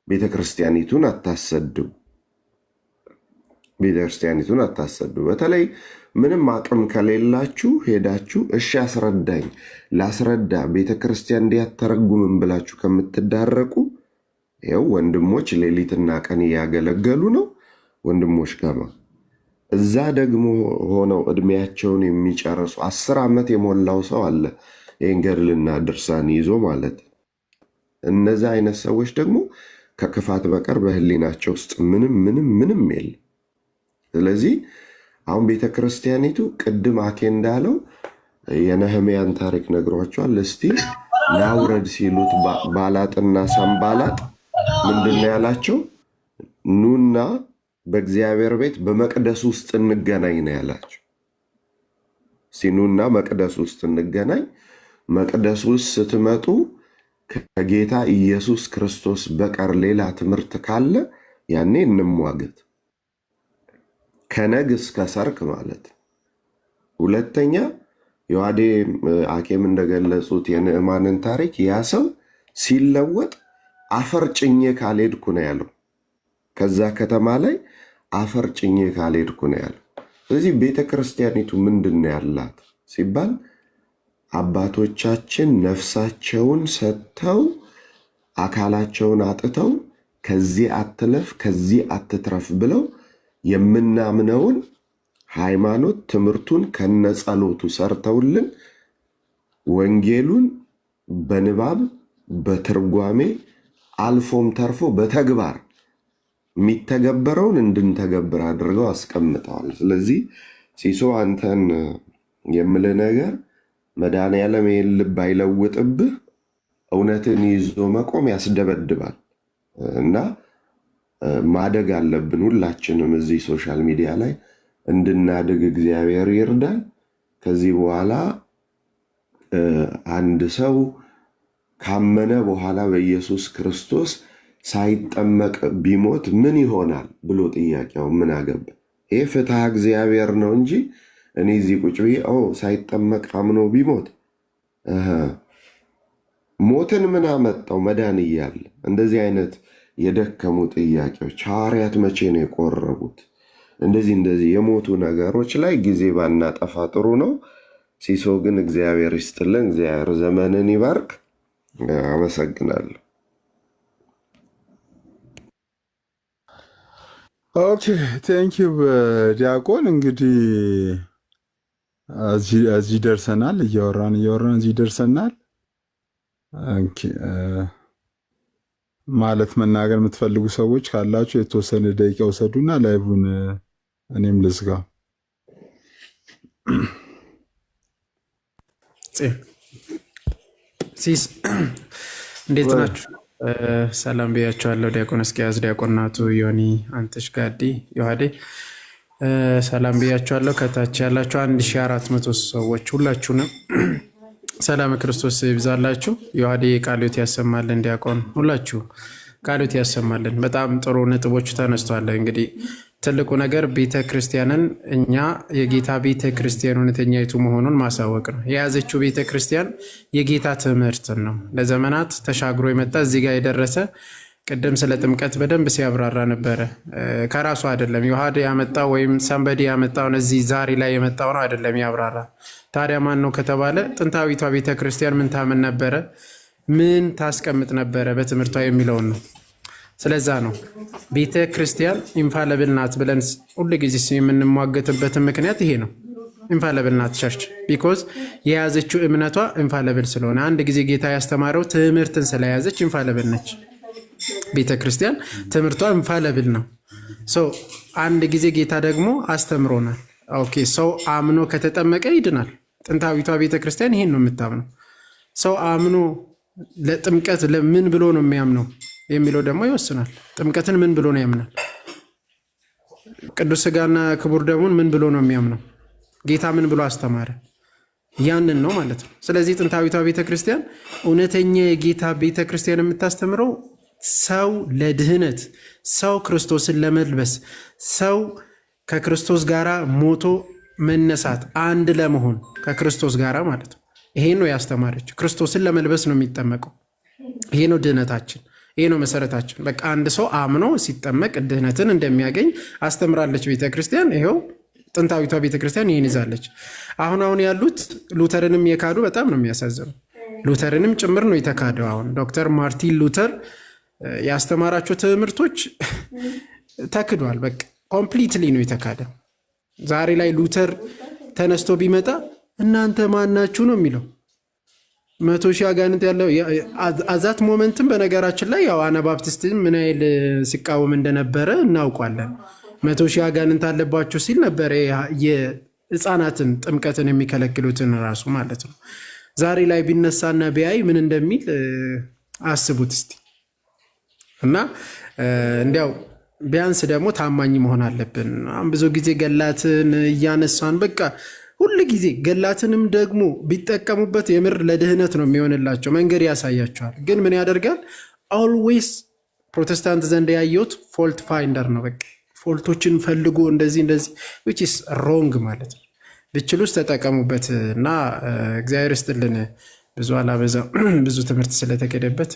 ቤተ ክርስቲያኒቱን አታሰዱ። በተለይ ምንም አቅም ከሌላችሁ ሄዳችሁ እሺ አስረዳኝ ላስረዳ ቤተ ክርስቲያን እንዲያተረጉምን ብላችሁ ከምትዳረቁ ይኸው ወንድሞች ሌሊትና ቀን እያገለገሉ ነው። ወንድሞች ጋማ እዛ ደግሞ ሆነው እድሜያቸውን የሚጨርሱ 10 ዓመት የሞላው ሰው አለ ይህን ገድልና ድርሳን ይዞ ማለት። እነዚ አይነት ሰዎች ደግሞ ከክፋት በቀር በህሊናቸው ውስጥ ምንም የለም። ስለዚህ አሁን ቤተ ክርስቲያኒቱ ቅድም አኬ እንዳለው የነህምያን ታሪክ ነግሯቸዋል። እስቲ ናውረድ ሲሉት ባላጥና ሳምባላጥ ምንድነው ያላቸው? ኑና በእግዚአብሔር ቤት በመቅደስ ውስጥ እንገናኝ ነው ያላቸው። ሲኑና መቅደስ ውስጥ እንገናኝ። መቅደስ ውስጥ ስትመጡ ከጌታ ኢየሱስ ክርስቶስ በቀር ሌላ ትምህርት ካለ ያኔ እንሟገት፣ ከነግ እስከ ሰርክ ማለት። ሁለተኛ ዮሐዴ አኬም እንደገለጹት የንዕማንን ታሪክ ያ ሰው ሲለወጥ አፈር ጭኜ ካልሄድኩ ነው ያለው። ከዛ ከተማ ላይ አፈር ጭኜ ካልሄድኩ ነው ያለው። ስለዚህ ቤተ ክርስቲያኒቱ ምንድን ነው ያላት ሲባል አባቶቻችን ነፍሳቸውን ሰጥተው አካላቸውን አጥተው ከዚህ አትለፍ ከዚህ አትትረፍ ብለው የምናምነውን ሃይማኖት ትምህርቱን ከነጸሎቱ ሰርተውልን ወንጌሉን በንባብ በትርጓሜ አልፎም ተርፎ በተግባር የሚተገበረውን እንድንተገብር አድርገው አስቀምጠዋል። ስለዚህ ሲሶ አንተን የምልህ ነገር መድኃኔዓለም ይህን ልብ አይለውጥብህ፣ እውነትን ይዞ መቆም ያስደበድባል እና ማደግ አለብን። ሁላችንም እዚህ ሶሻል ሚዲያ ላይ እንድናድግ እግዚአብሔር ይርዳል። ከዚህ በኋላ አንድ ሰው ካመነ በኋላ በኢየሱስ ክርስቶስ ሳይጠመቅ ቢሞት ምን ይሆናል ብሎ ጥያቄው ምን አገባ? ይህ ፍትሐ እግዚአብሔር ነው እንጂ እኔ እዚህ ቁጭ ብዬ ሳይጠመቅ አምኖ ቢሞት ሞትን ምን አመጣው መዳን እያለ እንደዚህ አይነት የደከሙ ጥያቄዎች ሐዋርያት መቼ ነው የቆረቡት? እንደዚህ የሞቱ ነገሮች ላይ ጊዜ ባናጠፋ ጥሩ ነው። ሲሶ ግን እግዚአብሔር ይስጥልን፣ እግዚአብሔር ዘመንን ይባርክ። አመሰግናለሁ። ኦኬ ቴንኪዩ ዲያቆን። እንግዲህ እዚህ ደርሰናል። እያወራን እዚህ ደርሰናል። ማለት መናገር የምትፈልጉ ሰዎች ካላችሁ የተወሰነ ደቂቃ ውሰዱና ላይቡን እኔም ልዝጋ። ሲስ እንዴት ናችሁ? ሰላም ብያቸዋለሁ። ዲያቆን እስኪያዝ፣ ዲያቆን ናቱ፣ ዮኒ፣ አንተሽ፣ ጋዲ፣ ዮሐዴ ሰላም ብያቸዋለሁ። ከታች ያላችሁ 1400 ሰዎች ሁላችሁንም ሰላም ክርስቶስ ይብዛላችሁ። ዮሐዴ ቃሎት ያሰማልን። ዲያቆን ሁላችሁ ቃሎት ያሰማልን። በጣም ጥሩ ነጥቦች ተነስተዋል። እንግዲህ ትልቁ ነገር ቤተ ክርስቲያንን እኛ የጌታ ቤተ ክርስቲያን እውነተኛይቱ መሆኑን ማሳወቅ ነው። የያዘችው ቤተ ክርስቲያን የጌታ ትምህርትን ነው ለዘመናት ተሻግሮ የመጣ እዚህ ጋር የደረሰ። ቅድም ስለ ጥምቀት በደንብ ሲያብራራ ነበረ። ከራሱ አይደለም ዮሐዴ ያመጣው ወይም ሰንበዴ ያመጣውን እዚህ ዛሬ ላይ የመጣውን አይደለም ያብራራ። ታዲያ ማን ነው ከተባለ ጥንታዊቷ ቤተ ክርስቲያን ምን ታምን ነበረ፣ ምን ታስቀምጥ ነበረ በትምህርቷ የሚለውን ነው። ስለዛ ነው ቤተ ክርስቲያን ኢንፋለብል ናት ብለን ሁሉ ጊዜ የምንሟገትበትን ምክንያት ይሄ ነው። ኢንፋለብል ናት ቸርች ቢኮዝ የያዘችው እምነቷ ኢንፋለብል ስለሆነ፣ አንድ ጊዜ ጌታ ያስተማረው ትምህርትን ስለያዘች ኢንፋለብል ነች ቤተ ክርስቲያን። ትምህርቷ ኢንፋለብል ነው። አንድ ጊዜ ጌታ ደግሞ አስተምሮናል። ኦኬ ሰው አምኖ ከተጠመቀ ይድናል። ጥንታዊቷ ቤተ ክርስቲያን ይሄን ነው የምታምነው። ሰው አምኖ ለጥምቀት ምን ብሎ ነው የሚያምነው የሚለው ደግሞ ይወስናል። ጥምቀትን ምን ብሎ ነው ያምናል? ቅዱስ ሥጋና ክቡር ደሙን ምን ብሎ ነው የሚያምነው? ጌታ ምን ብሎ አስተማረ? ያንን ነው ማለት ነው። ስለዚህ ጥንታዊቷ ቤተ ክርስቲያን እውነተኛ የጌታ ቤተ ክርስቲያን የምታስተምረው ሰው ለድህነት፣ ሰው ክርስቶስን ለመልበስ፣ ሰው ከክርስቶስ ጋር ሞቶ መነሳት፣ አንድ ለመሆን ከክርስቶስ ጋር ማለት ነው። ይሄ ነው ያስተማረችው። ክርስቶስን ለመልበስ ነው የሚጠመቀው። ይሄ ነው ድህነታችን፣ ይሄ ነው መሰረታችን። በቃ አንድ ሰው አምኖ ሲጠመቅ ድህነትን እንደሚያገኝ አስተምራለች ቤተክርስቲያን። ይሄው ጥንታዊቷ ቤተክርስቲያን ይህን ይዛለች። አሁን ያሉት ሉተርንም የካዱ በጣም ነው የሚያሳዝነው። ሉተርንም ጭምር ነው የተካደው። አሁን ዶክተር ማርቲን ሉተር ያስተማራቸው ትምህርቶች ተክዷል። በቃ ኮምፕሊትሊ ነው የተካደ። ዛሬ ላይ ሉተር ተነስቶ ቢመጣ እናንተ ማናችሁ ነው የሚለው። 100,000 አጋንንት ያለው አዛት ሞመንትም በነገራችን ላይ ያው አናባፕቲስትን ምን ያህል ሲቃወም እንደነበረ እናውቋለን። 100,000 አጋንንት አለባችሁ ሲል ነበረ የህፃናትን ጥምቀትን የሚከለክሉትን ራሱ ማለት ነው። ዛሬ ላይ ቢነሳና ቢያይ ምን እንደሚል አስቡት እስቲ። እና እንዲያው ቢያንስ ደግሞ ታማኝ መሆን አለብን። ብዙ ጊዜ ገላትን እያነሳን በቃ ሁሉ ጊዜ ገላትንም ደግሞ ቢጠቀሙበት የምር ለድህነት ነው የሚሆንላቸው፣ መንገድ ያሳያቸዋል። ግን ምን ያደርጋል? ኦልዌይስ ፕሮቴስታንት ዘንድ ያየሁት ፎልት ፋይንደር ነው። በቃ ፎልቶችን ፈልጎ እንደዚህ which is wrong ማለት ነው። ብችሉስ ተጠቀሙበት እና እግዚአብሔር ይስጥልን። ብዙ አላበዛም፣ ብዙ ትምህርት ስለተገደበት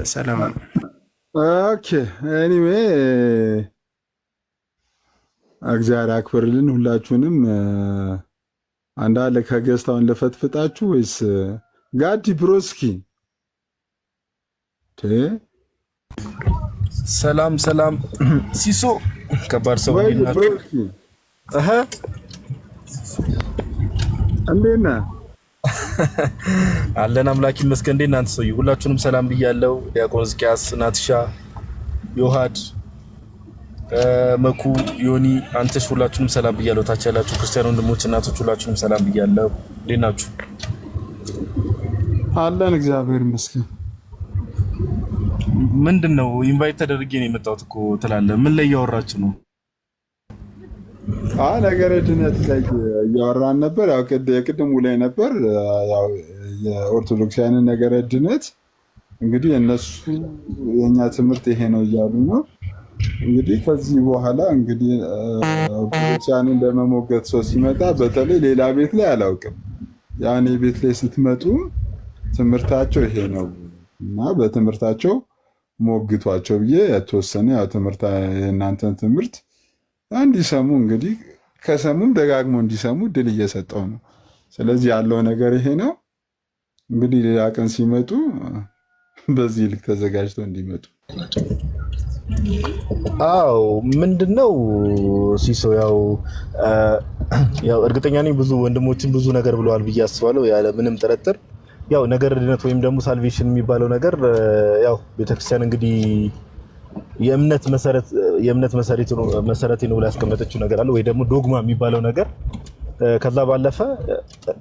ሰላም። ኦኬ ኤኒዌይ እግዚአብሔር አክብርልን ሁላችሁንም። አንዳለ ከገስታውን ለፈትፍጣችሁ ወይስ ጋዲ ብሮስኪ? ሰላም ሰላም ሲሶ ከባድ ሰው ብሮስኪ እንዴት ነህ? አለን አምላክ ይመስገን። እንዴት እናንተ ሰው ሁላችሁንም ሰላም ብያለሁ። ዲያቆን ዝቅያስ፣ ናትሻ፣ ዮሐድ፣ መኩ፣ ዮኒ፣ አንተሽ ሁላችሁንም ሰላም ብያለሁ። ታች ያላችሁ ክርስቲያን ወንድሞች እናቶች ሁላችሁንም ሰላም ብያለሁ። እንዴት ናችሁ? አለን እግዚአብሔር ይመስገን። ምንድነው ኢንቫይት ተደርጌ ነው የመጣሁት እኮ ትላለህ። ምን ላይ እያወራችሁ ነው? ነገረ ድነት ላይ እያወራን ነበር። ያው የቅድሙ ላይ ነበር። ያው የኦርቶዶክሳውያንን ነገረ ድነት እንግዲህ እነሱ የኛ ትምህርት ይሄ ነው እያሉ ነው። እንግዲህ ከዚህ በኋላ እንግዲህ ኦርቶዶክሳውያንን ለመሞገት ሰው ሲመጣ በተለይ ሌላ ቤት ላይ አላውቅም፣ ያኔ ቤት ላይ ስትመጡ ትምህርታቸው ይሄ ነው እና በትምህርታቸው ሞግቷቸው ብዬ የተወሰነ ያው ትምህርት የእናንተን ትምህርት እንዲሰሙ እንግዲህ ከሰሙም ደጋግሞ እንዲሰሙ እድል እየሰጠው ነው። ስለዚህ ያለው ነገር ይሄ ነው። እንግዲህ ሌላ ቀን ሲመጡ በዚህ ልክ ተዘጋጅተው እንዲመጡ። አዎ ምንድነው ሲሶ ያው እርግጠኛ ነኝ ብዙ ወንድሞችን ብዙ ነገር ብለዋል ብዬ አስባለሁ። ያለ ምንም ጥርጥር ያው ነገር ድነት ወይም ደግሞ ሳልቬሽን የሚባለው ነገር ያው ቤተክርስቲያን እንግዲህ የእምነት መሰረት ነው ብላ ያስቀመጠችው ነገር አለ ወይ ደግሞ ዶግማ የሚባለው ነገር። ከዛ ባለፈ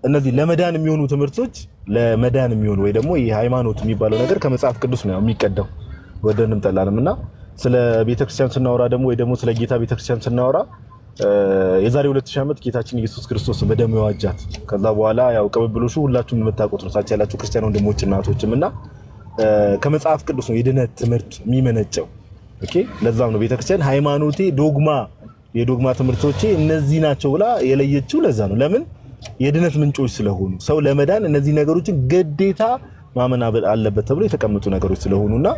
እነዚህ ለመዳን የሚሆኑ ትምህርቶች ለመዳን የሚሆኑ ወይ ደግሞ የሃይማኖት የሚባለው ነገር ከመጽሐፍ ቅዱስ ነው የሚቀዳው ወደንም ጠላንም። እና ስለ ቤተክርስቲያን ስናወራ ደግሞ ወይ ደግሞ ስለ ጌታ ቤተክርስቲያን ስናወራ የዛሬ 2000 ዓመት ጌታችን ኢየሱስ ክርስቶስ በደሙ የዋጃት ከዛ በኋላ ያው ቅብብሎሹ ሁላችሁም የምታውቁት ነው። ሳቻ ያላችሁ ክርስቲያን ወንድሞች እናቶችም እና ከመጽሐፍ ቅዱስ ነው የድነት ትምህርት የሚመነጨው። ኦኬ ለዛም ነው ቤተክርስቲያን ሃይማኖቴ ዶግማ የዶግማ ትምህርቶቼ እነዚህ ናቸው ብላ የለየችው። ለዛ ነው ለምን የድነት ምንጮች ስለሆኑ ሰው ለመዳን እነዚህ ነገሮችን ግዴታ ማመን አለበት ተብሎ የተቀመጡ ነገሮች ስለሆኑና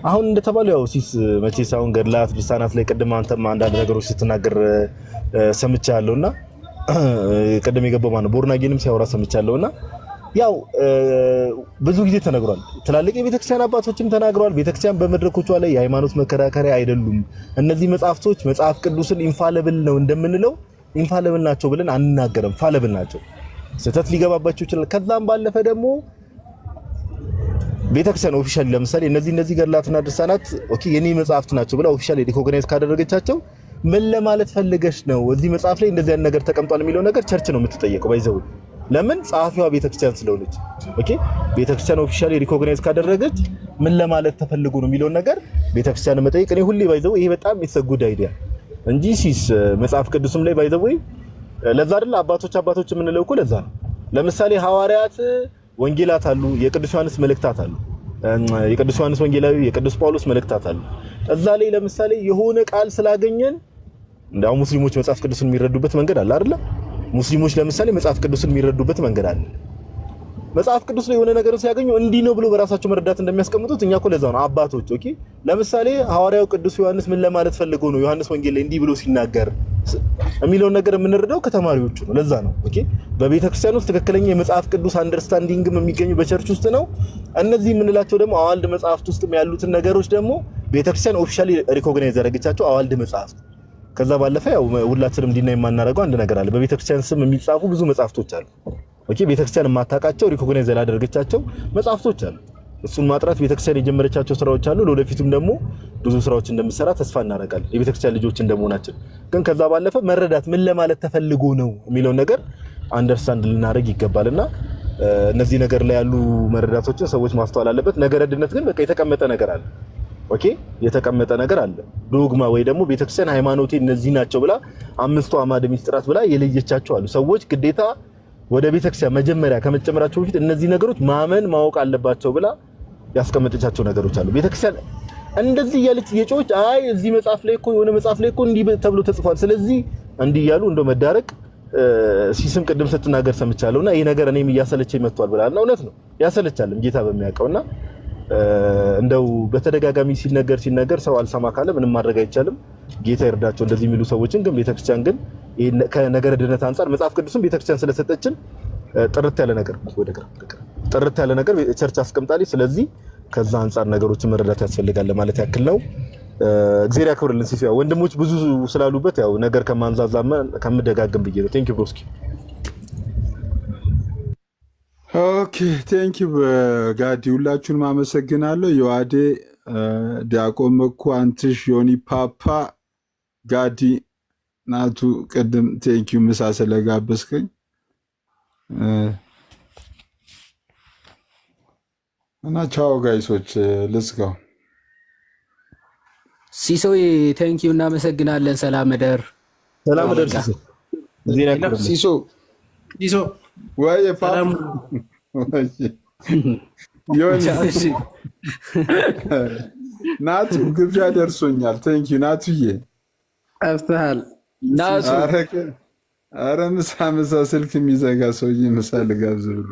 አሁን እንደተባለው ያው ሲስ መቼስ አሁን ገድላት ድርሳናት ላይ ቀደም አንተም አንዳንድ ነገሮች ስትናገር ሰምቻለሁና ቀደም የገባው ማነው ቦርናጌንም ሲያወራ ሰምቻለሁና ያው ብዙ ጊዜ ተነግሯል። ትላልቅ የቤተክርስቲያን አባቶችም ተናግረዋል። ቤተክርስቲያን በመድረኮቿ ላይ የሃይማኖት መከራከሪያ አይደሉም። እነዚህ መጽሐፍቶች መጽሐፍ ቅዱስን ኢንፋለብል ነው እንደምንለው ኢንፋለብል ናቸው ብለን አንናገርም። ፋለብል ናቸው። ስህተት ሊገባባቸው ይችላል። ከዛም ባለፈ ደግሞ ቤተክርስቲያን ኦፊሻሊ ለምሳሌ እነዚህ ገድላትና ድርሳናት ኦኬ የኔ መጽሐፍት ናቸው ብላ ኦፊሻሊ ሪኮግናይዝ ካደረገቻቸው ምን ለማለት ፈልገሽ ነው እዚህ መጽሐፍ ላይ እንደዚህ አይነት ነገር ተቀምጧል የሚለው ነገር ቸርች ነው የምትጠየቀው። ባይዘው ለምን ጸሐፊዋ ቤተክርስቲያን ስለሆነች ኦኬ ቤተክርስቲያን ኦፊሻሊ ሪኮግናይዝ ካደረገች ምን ለማለት ተፈልጎ ነው የሚለው ነገር ቤተክርስቲያን መጠየቅ እኔ ሁሌ ባይዘው ይሄ በጣም የተሰጉድ አይዲያ እንጂ ሲስ መጽሐፍ ቅዱስም ላይ ባይዘው ለዛ አይደል አባቶች የምንለው እኮ ለዛ ነው። ለምሳሌ ሐዋርያት ወንጌላት አሉ፣ የቅዱስ ዮሐንስ መልእክታት አሉ፣ የቅዱስ ዮሐንስ ወንጌላዊ የቅዱስ ጳውሎስ መልእክታት አሉ። እዛ ላይ ለምሳሌ የሆነ ቃል ስላገኘን እንዳው ሙስሊሞች መጽሐፍ ቅዱስን የሚረዱበት መንገድ አለ አይደል? ሙስሊሞች ለምሳሌ መጽሐፍ ቅዱስን የሚረዱበት መንገድ አለ። መጽሐፍ ቅዱስ ላይ የሆነ ነገር ሲያገኙ እንዲህ ነው ብሎ በራሳቸው መረዳት እንደሚያስቀምጡት እኛ እኮ ለዛው ነው አባቶች ኦኬ። ለምሳሌ ሐዋርያው ቅዱስ ዮሐንስ ምን ለማለት ፈልጎ ነው ዮሐንስ ወንጌል ላይ እንዲህ ብሎ ሲናገር የሚለውን ነገር የምንረዳው ከተማሪዎቹ ነው። ለዛ ነው ኦኬ በቤተክርስቲያን ውስጥ ትክክለኛ የመጽሐፍ ቅዱስ አንደርስታንዲንግም የሚገኙ በቸርች ውስጥ ነው። እነዚህ የምንላቸው ደግሞ አዋልድ መጽሐፍት ውስጥም ያሉትን ነገሮች ደግሞ ቤተክርስቲያን ኦፊሻሊ ሪኮግናይዝ ያደረገቻቸው አዋልድ መጽሐፍት። ከዛ ባለፈ ያው ሁላችንም እንዲና የማናረገው አንድ ነገር አለ። በቤተክርስቲያን ስም የሚጻፉ ብዙ መጽሐፍቶች አሉ። ኦኬ ቤተክርስቲያን የማታውቃቸው ሪኮግናይዝ ያላደረገቻቸው መጽሐፍቶች አሉ። እሱን ማጥራት ቤተክርስቲያን የጀመረቻቸው ስራዎች አሉ። ለወደፊቱም ደግሞ ብዙ ስራዎች እንደምሰራ ተስፋ እናደርጋለን የቤተክርስቲያን ልጆች እንደመሆናችን። ግን ከዛ ባለፈ መረዳት ምን ለማለት ተፈልጎ ነው የሚለው ነገር አንደርስታንድ ልናደርግ ይገባልና እነዚህ ነገር ላይ ያሉ መረዳቶችን ሰዎች ማስተዋል አለበት። ነገረ ድነት ግን በቃ የተቀመጠ ነገር አለ። ኦኬ የተቀመጠ ነገር አለ። ዶግማ ወይ ደግሞ ቤተክርስቲያን ሃይማኖቴ እነዚህ ናቸው ብላ አምስቱ አዕማደ ምስጢራት ብላ የለየቻቸው አሉ። ሰዎች ግዴታ ወደ ቤተክርስቲያን መጀመሪያ ከመጨመራቸው በፊት እነዚህ ነገሮች ማመን ማወቅ አለባቸው ብላ ያስቀመጠቻቸው ነገሮች አሉ። ቤተክርስቲያን እንደዚህ እያለች እየጮች አይ እዚህ መጽሐፍ ላይ እኮ የሆነ መጽሐፍ ላይ እኮ እንዲህ ተብሎ ተጽፏል ስለዚህ እንዲህ እያሉ እንደው መዳረቅ ሲስም ቅድም ስትናገር ሰምቻለሁና ይሄ ነገር እኔም እያሰለቸኝ መጥቷል ብላለና እውነት ነው ያሰለቻልም ጌታ በሚያውቀውና እንደው በተደጋጋሚ ሲነገር ሰው አልሰማ ካለ ምንም ማድረግ አይቻልም። ጌታ ይርዳቸው እንደዚህ የሚሉ ሰዎችን። ግን ቤተክርስቲያን ግን ከነገረ ድነት አንፃር መጽሐፍ ቅዱስን ቤተክርስቲያን ስለሰጠችን ጥርት ያለ ነገር ቸርች አስቀምጣለች። ስለዚህ ከዛ አንፃር ነገሮችን መረዳት ያስፈልጋል ማለት ያክል ነው። እግዚአብሔር ያክብርልን። ሲፊያ ወንድሞች ብዙ ስላሉበት ያው ነገር ከማንዛዛማ ከምደጋግም ብዬ ነው። ቴንክ ዩ ብሮስኪ። ኦኬ ቴንክ ዩ ጋዲ፣ ሁላችሁንም አመሰግናለሁ። ዮአዴ፣ ዲያቆን መኩ፣ አንትሽ፣ ዮኒ ፓፓ፣ ጋዲ፣ ናቱ ቅድም ቴንክ ዩ ምሳ ስለጋበዝከኝ እና ቻው ጋይሶች ልስጋው። ሲሶይ ቴንክ ዩ እናመሰግናለን። ሰላም እደር ሲሶ ወይ ናቱ ግብዣ ደርሶኛል። ቴንክ ዩ ናቱዬ። አፍተሃል ናቱ። አረ ምሳ ስልክ የሚዘጋ ሰውዬ ምሳ ልጋብዝ ብሎ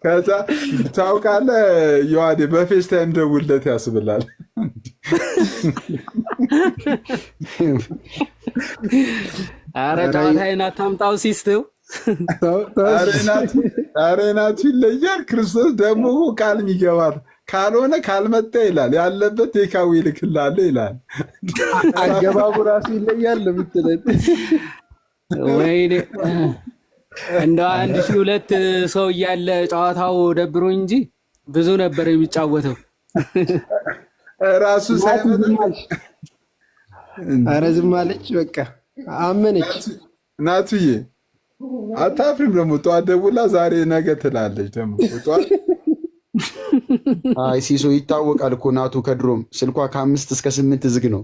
ከዛ ታውቃለህ ዮሐዴ በፌስ ታይም ደውልለት ያስብላል። አረ ጨዋታዬን አታምጣው ሲስተው። አረ ናቱ ይለያል። ክርስቶስ ደግሞ ቃል ይገባል። ካልሆነ ካልመጣ ይላል ያለበት ቴካዊ ልክላለ ይላል። አገባቡ ራሱ ይለያል ለምትለን ወይኔ እንደው 1002 ሰው እያለ ጨዋታው ደብሮ እንጂ ብዙ ነበር የሚጫወተው ራሱ ሳይመጣ። ኧረ ዝም አለች በቃ አመነች። ናቱዬ አታፍሪም? ደግሞ ጠዋት ደውላ ዛሬ ነገ ትላለች። ደግሞ ጠዋት አይ ሲሶ ይታወቃል እኮ ናቱ ከድሮም ስልኳ ከ5 እስከ 8 ዝግ ነው።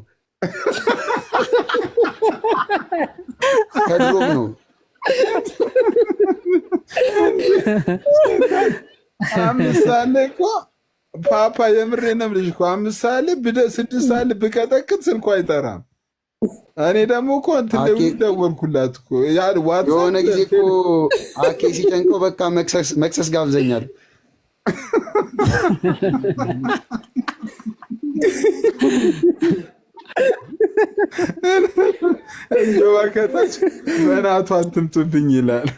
ከድሮም ነው። አምሳሌ እኮ ፓፓ የምሬ ነው የምልሽ እኮ 5 ሰዓት 6 ሰዓት ብቀጠቅጥ ስልኳ አይጠራም። እኔ ደግሞ እኮ እንትን ደወልኩላት እኮ የሆነ ጊዜ እኮ አኬ ሲጨንቀው በቃ መክሰስ ጋብዘኛል። እዮባ ከታች በናቱ አትምጡብኝ ይላል።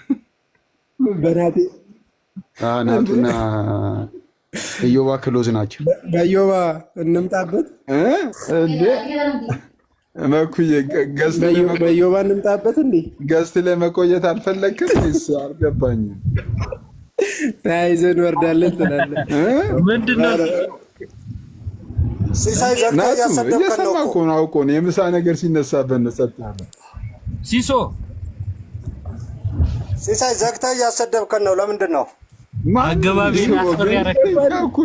በናቴ ናቱና እዮባ ክሎዝ ናቸው። በዮባ እንምጣበት እንዴ መኩዬ በዮባ እንምጣበት እንዴ ገዝት ላይ መቆየት አልፈለግም? አልገባኝም። ተያይዘን ወርዳለን ትላለህ። ምንድነው እየሰማ እኮ ነው። አውቆ ነው የምሳ ነገር ሲነሳበት ነው ጸጥ ያለ። ሲሶ ሲሳይ ዘግተህ እያሰደብከን ነው። ለምንድን ነው አገባቢን አስፈሪ ያረከው?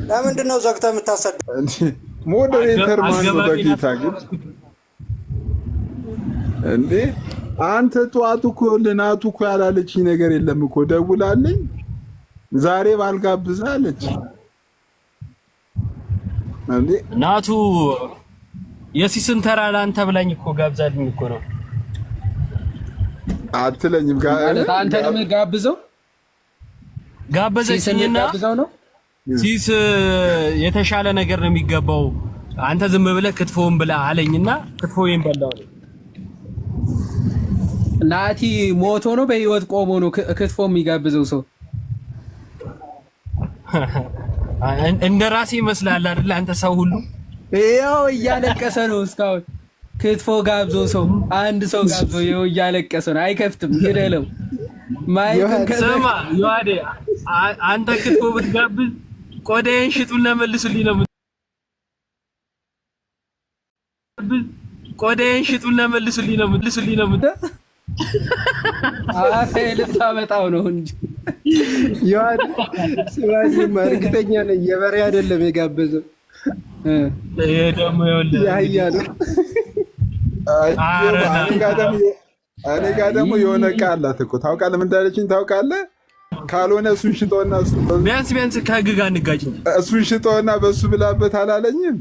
ለምንድን ነው ዘግተህ የምታሰደብ? ሞዴሬተር ማን ነው? በጌታ ግን እንዴ አንተ ጠዋት እኮ ለናቱ እኮ ያላለችኝ ነገር የለም እኮ ደውላልኝ ዛሬ ባልጋብዝህ አለች። እንዴ ናቱ የሲስን ተራ ለአንተ ብላኝ እኮ ጋብዛልኝ እኮ ነው። አትለኝም ማለት አንተ ነው የምጋብዘው? ጋበዘችኝና ሲስ የተሻለ ነገር ነው የሚገባው አንተ ዝም ብለህ ክትፎን ብላ አለኝና ክትፎዬን በላው። ናቲ ሞቶ ነው በህይወት ቆሞ ነው ክትፎ የሚጋብዘው ሰው? እንደ ራሴ ይመስላል አይደል? አንተ ሰው ሁሉ ያው እያለቀሰ ነው እስካሁን። ክትፎ ጋብዞ ሰው አንድ ሰው ጋብዞ ይኸው እያለቀሰ ነው። አይከፍትም ግደለው። ስማ ዮሐዴ አንተ ክትፎ ብትጋብዝ ቆዳዬን ሽጡና መልሱልኝ ነው። ቆዳዬን ሽጡና መልሱልኝ ነው። አፌ ልታመጣው ነው እንጂ ዮሐዴ እርግጠኛ ነኝ የበሬ አይደለም የጋበዘው። ይሄ ደግሞ ያህያ ነው። እኔ ጋር ደግሞ የሆነ ዕቃ አላት እኮ ታውቃለህ። ምን እንዳለችኝ ታውቃለህ? ካልሆነ እሱን ሽጦና ቢያንስ ከህግ ጋር እንጋጭ። እሱን ሽጦና በሱ ብላበት አላለኝም?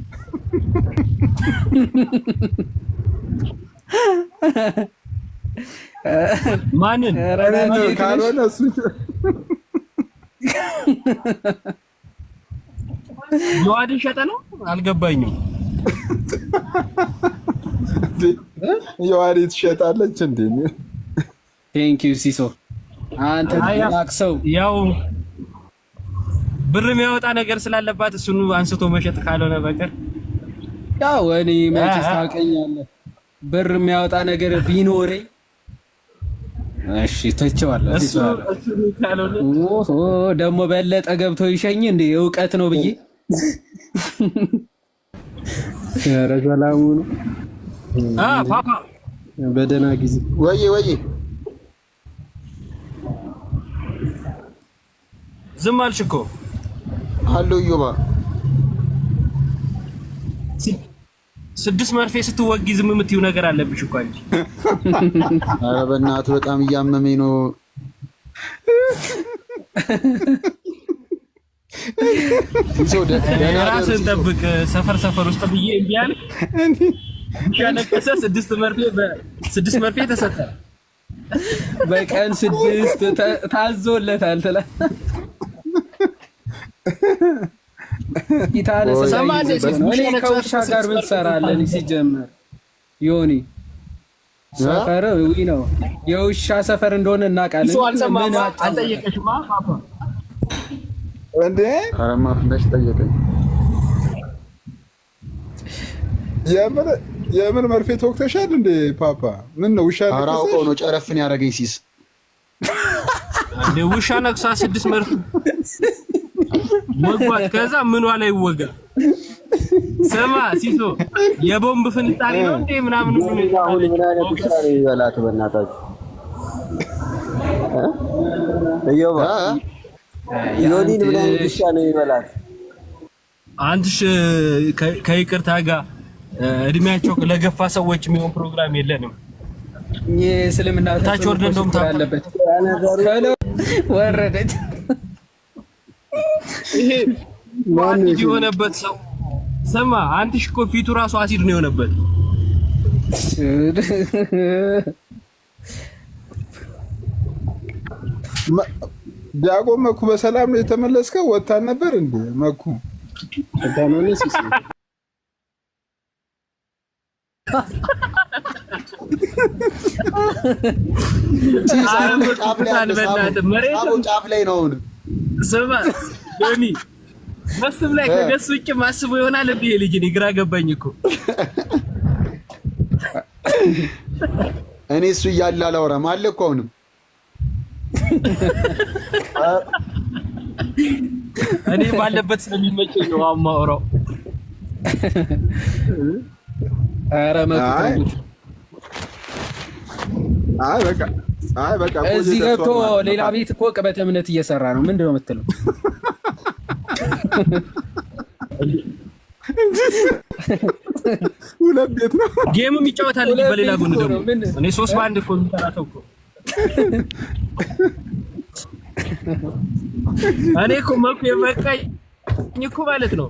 ማንን ካልሆነ እሱ ዮሐዴ ሸጠ ነው አልገባኝም። ዮሐዴ ትሸጣለች እንዴ? ቴንክ ዩ ሲሶ አንተ ታክሰው ያው ብር የሚያወጣ ነገር ስላለባት እሱን አንስቶ መሸጥ ካልሆነ በቀር ያው እኔ መቼስ ታውቀኛለህ ብር የሚያወጣ ነገር ቢኖረኝ እሺ ተቸዋለሁ። እሱ ካልሆነ ደግሞ በለጠ ገብቶ ይሸኝ እንዴ እውቀት ነው ብዬ ኧረ ሰላሙ ነው። ፓፓ በደህና ጊዜ ወይ ዝም አልሽ እኮ አሎ እዮባ 6 መርፌ ስትወጊ ዝም የምትይው ነገር አለብሽ እኮ አንቺ። ኧረ በእናትህ በጣም እያመመኝ ነው። ራስህን ጠብቅ። ሰፈር ውስጥ ብዬ እምቢ አለ ያለቀሰ 6 መርፌ ተሰጠ። በቀን 6 ታዞለታል ትላ ከውሻ ጋር ምን ትሰራለህ? ሲጀመር ዮኒ ሰፈር ነው የውሻ ሰፈር እንደሆነ እናውቃለን። ምን አልጠየቀሽማ ፓፓ እንዴ? አረማ ፍለሽ ጠየቀኝ። የምን መርፌ ተወቅተሻል እንዴ ፓፓ? ምን ነው ውሻ ነክሰሽ? ኧረ አውቀው ነው ጨረፍን ያደረገኝ ሲስ እንዴ ውሻ ነክሳ 6 መርፌ ወጓት። ከዛ ምኗ ላይ ወጋ? ስማ ሲሶ የቦምብ ፍንጣሪ ነው እንዴ ምናምን ምን አይነት ውሻ ነው ይበላት? በእናታችሁ እዮባ ዮኒን ምን አይነት ውሻ ነው ይበላት? አንተሽ ከይቅርታ ጋር እድሜያቸው ለገፋ ሰዎች የሚሆን ፕሮግራም የለንም። የእስልምና ታች ወርደ እንደውም ታለበት ወረደች። ይሄ ማን የሆነበት ሰው ስማ፣ አንተሽ እኮ ፊቱ ራሱ አሲድ ነው የሆነበት። ዲያቆን መኩ በሰላም ነው የተመለስከው? ወጣን ነበር እንዴ መኩ? ጫፍ ላይ ነው። ስማ ዶኒ መስም ላይ ከገስ ውጭ ማስቡ ይሆናል እንዴ? ልጅ እኔ ግራ ገባኝ እኮ። እኔ እሱ እያለ አላወራም አለ እኮ አሁንም እኔ ባለበት ስለሚመቸኝ ነው የማወራው። ኧረ መጥቶ በቃ እዚህ ገብቶ ሌላ ቤት እኮ ቅበተ እምነት እየሰራ ነው። ምንድን ነው የምትለው? ሁለት ቤት ነው ጌምም ይጫወታል እንጂ በሌላ ጎን ደግሞ እኔ 3 በ1 እኮ የምጠራተው እኮ እኔ እኮ መኩ የበቃኝ እኮ ማለት ነው።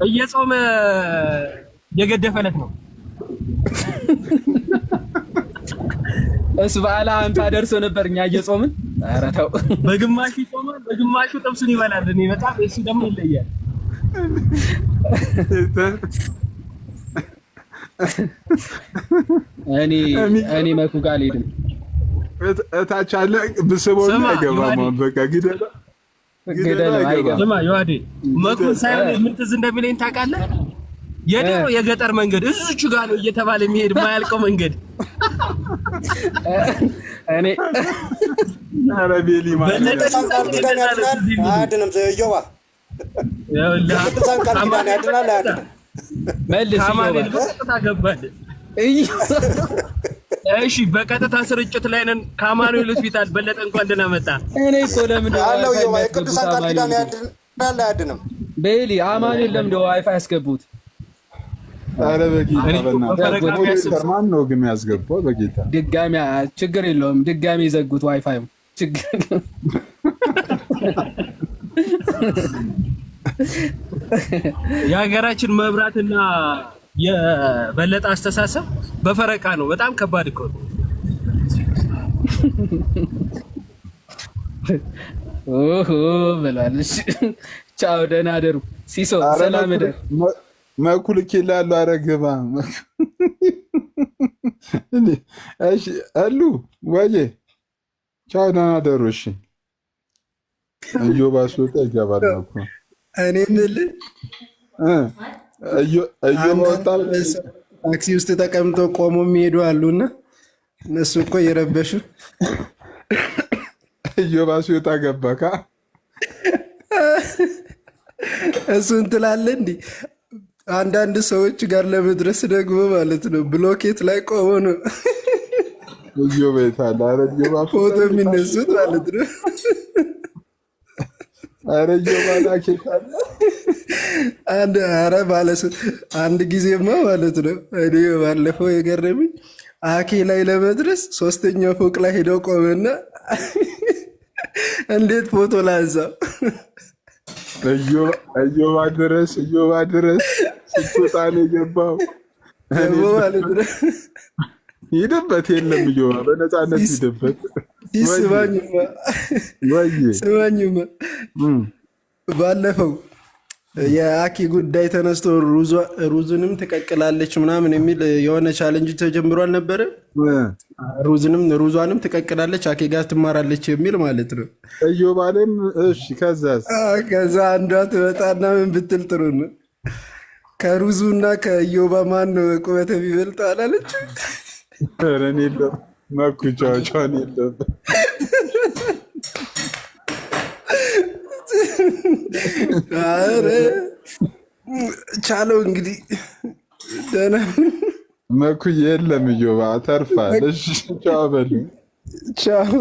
እየጾመ የገደፈለት ነው። እሱ በዓለ ሃምሳ ደርሶ ነበር እኛ እየጾምን። ኧረ ተው በግማሽ ይጾማል፣ በግማሹ ጥብሱን ይበላል። እኔ በጣም እሱ ደግሞ ይለያል። እኔ መኩ ጋር አልሄድም። እታች አለ ብስቦና አይገባም። በቃ ግደላ አይገባም። ስማ ዮሐዴ መኩን ሳይሆን ምን ትዝ እንደሚለኝ ታውቃለህ? የድሮ የገጠር መንገድ እዚች ጋር ነው እየተባለ የሚሄድ የማያልቀው መንገድ። እኔ አረቤሊ ማለት አድንም ዘየዋ ቅዱሳን ቃል ኪዳን ያድናል አያድንም? መልስ ታገባል። እሺ በቀጥታ ስርጭት ላይ ነን። ከአማኑኤል ሆስፒታል በለጠ እንኳን ደህና መጣ። እኔ እኮ ለምን አለው የቅዱሳን ቃል ኪዳን ያድናል አያድንም? ቤሊ አማኑኤል ለምን ዋይፋይ ያስገቡት? ኧረ በጌታ ማን ነው ግን ያስገባው? በጌታ ድጋሚ ችግር የለውም። ድጋሚ የዘጉት ዋይፋይ ችግር የሀገራችን መብራትና የበለጠ አስተሳሰብ በፈረቃ ነው። በጣም ከባድ እኮ ነው። ኦሆ ብላለች። ቻው ደህና አደሩ። ሲሶ ሰላም ደር መኩልክ ይላሉ። አረግባ እሺ አሉ ወዬ ቻው ደህና አደሩ። እሺ እዮባ ሲወጣ ይገባል እኮ እኔ የምልህ ታክሲ ውስጥ ተቀምጠው ቆሞ የሚሄዱ አሉና እነሱ እኮ እየረበሹ እዮባ ሲወጣ ገባካ እሱን ትላለህ እንዲህ አንዳንድ ሰዎች ጋር ለመድረስ ደግሞ ማለት ነው ብሎኬት ላይ ቆሞ ነው ፎቶ የሚነሱት ማለት ነው። አንድ ጊዜማ ማለት ነው እኔ ባለፈው የገረመኝ አኬ ላይ ለመድረስ 3ኛው ፎቅ ላይ ሄደው ቆመና እንዴት ፎቶ ላንሳው? እዮባ ድረስ ስትወጣ ነው የገባው ማለት ነው። ሂድበት የለም እዮባ በነፃነት ሂድበት። ስማኝማ ባለፈው የአኪ ጉዳይ ተነስቶ ሩዝንም ትቀቅላለች ምናምን የሚል የሆነ ቻለንጅ ተጀምሯል ነበረ። ሩዟንም ትቀቅላለች አኪ ጋር ትማራለች የሚል ማለት ነው። እዮባንም እሺ፣ ከዛ አንዷ ትመጣና ምን ብትል ጥሩ ነው ከሩዙና ከእዮባ ማን ነው ቁመት የሚበልጠው አላለች? ረን የለም መኩቻዎቿን የለም ቻለው እንግዲህ ደህና መኩ የለም እዮባ ተርፋል። እሺ ቻው በሉ ቻው።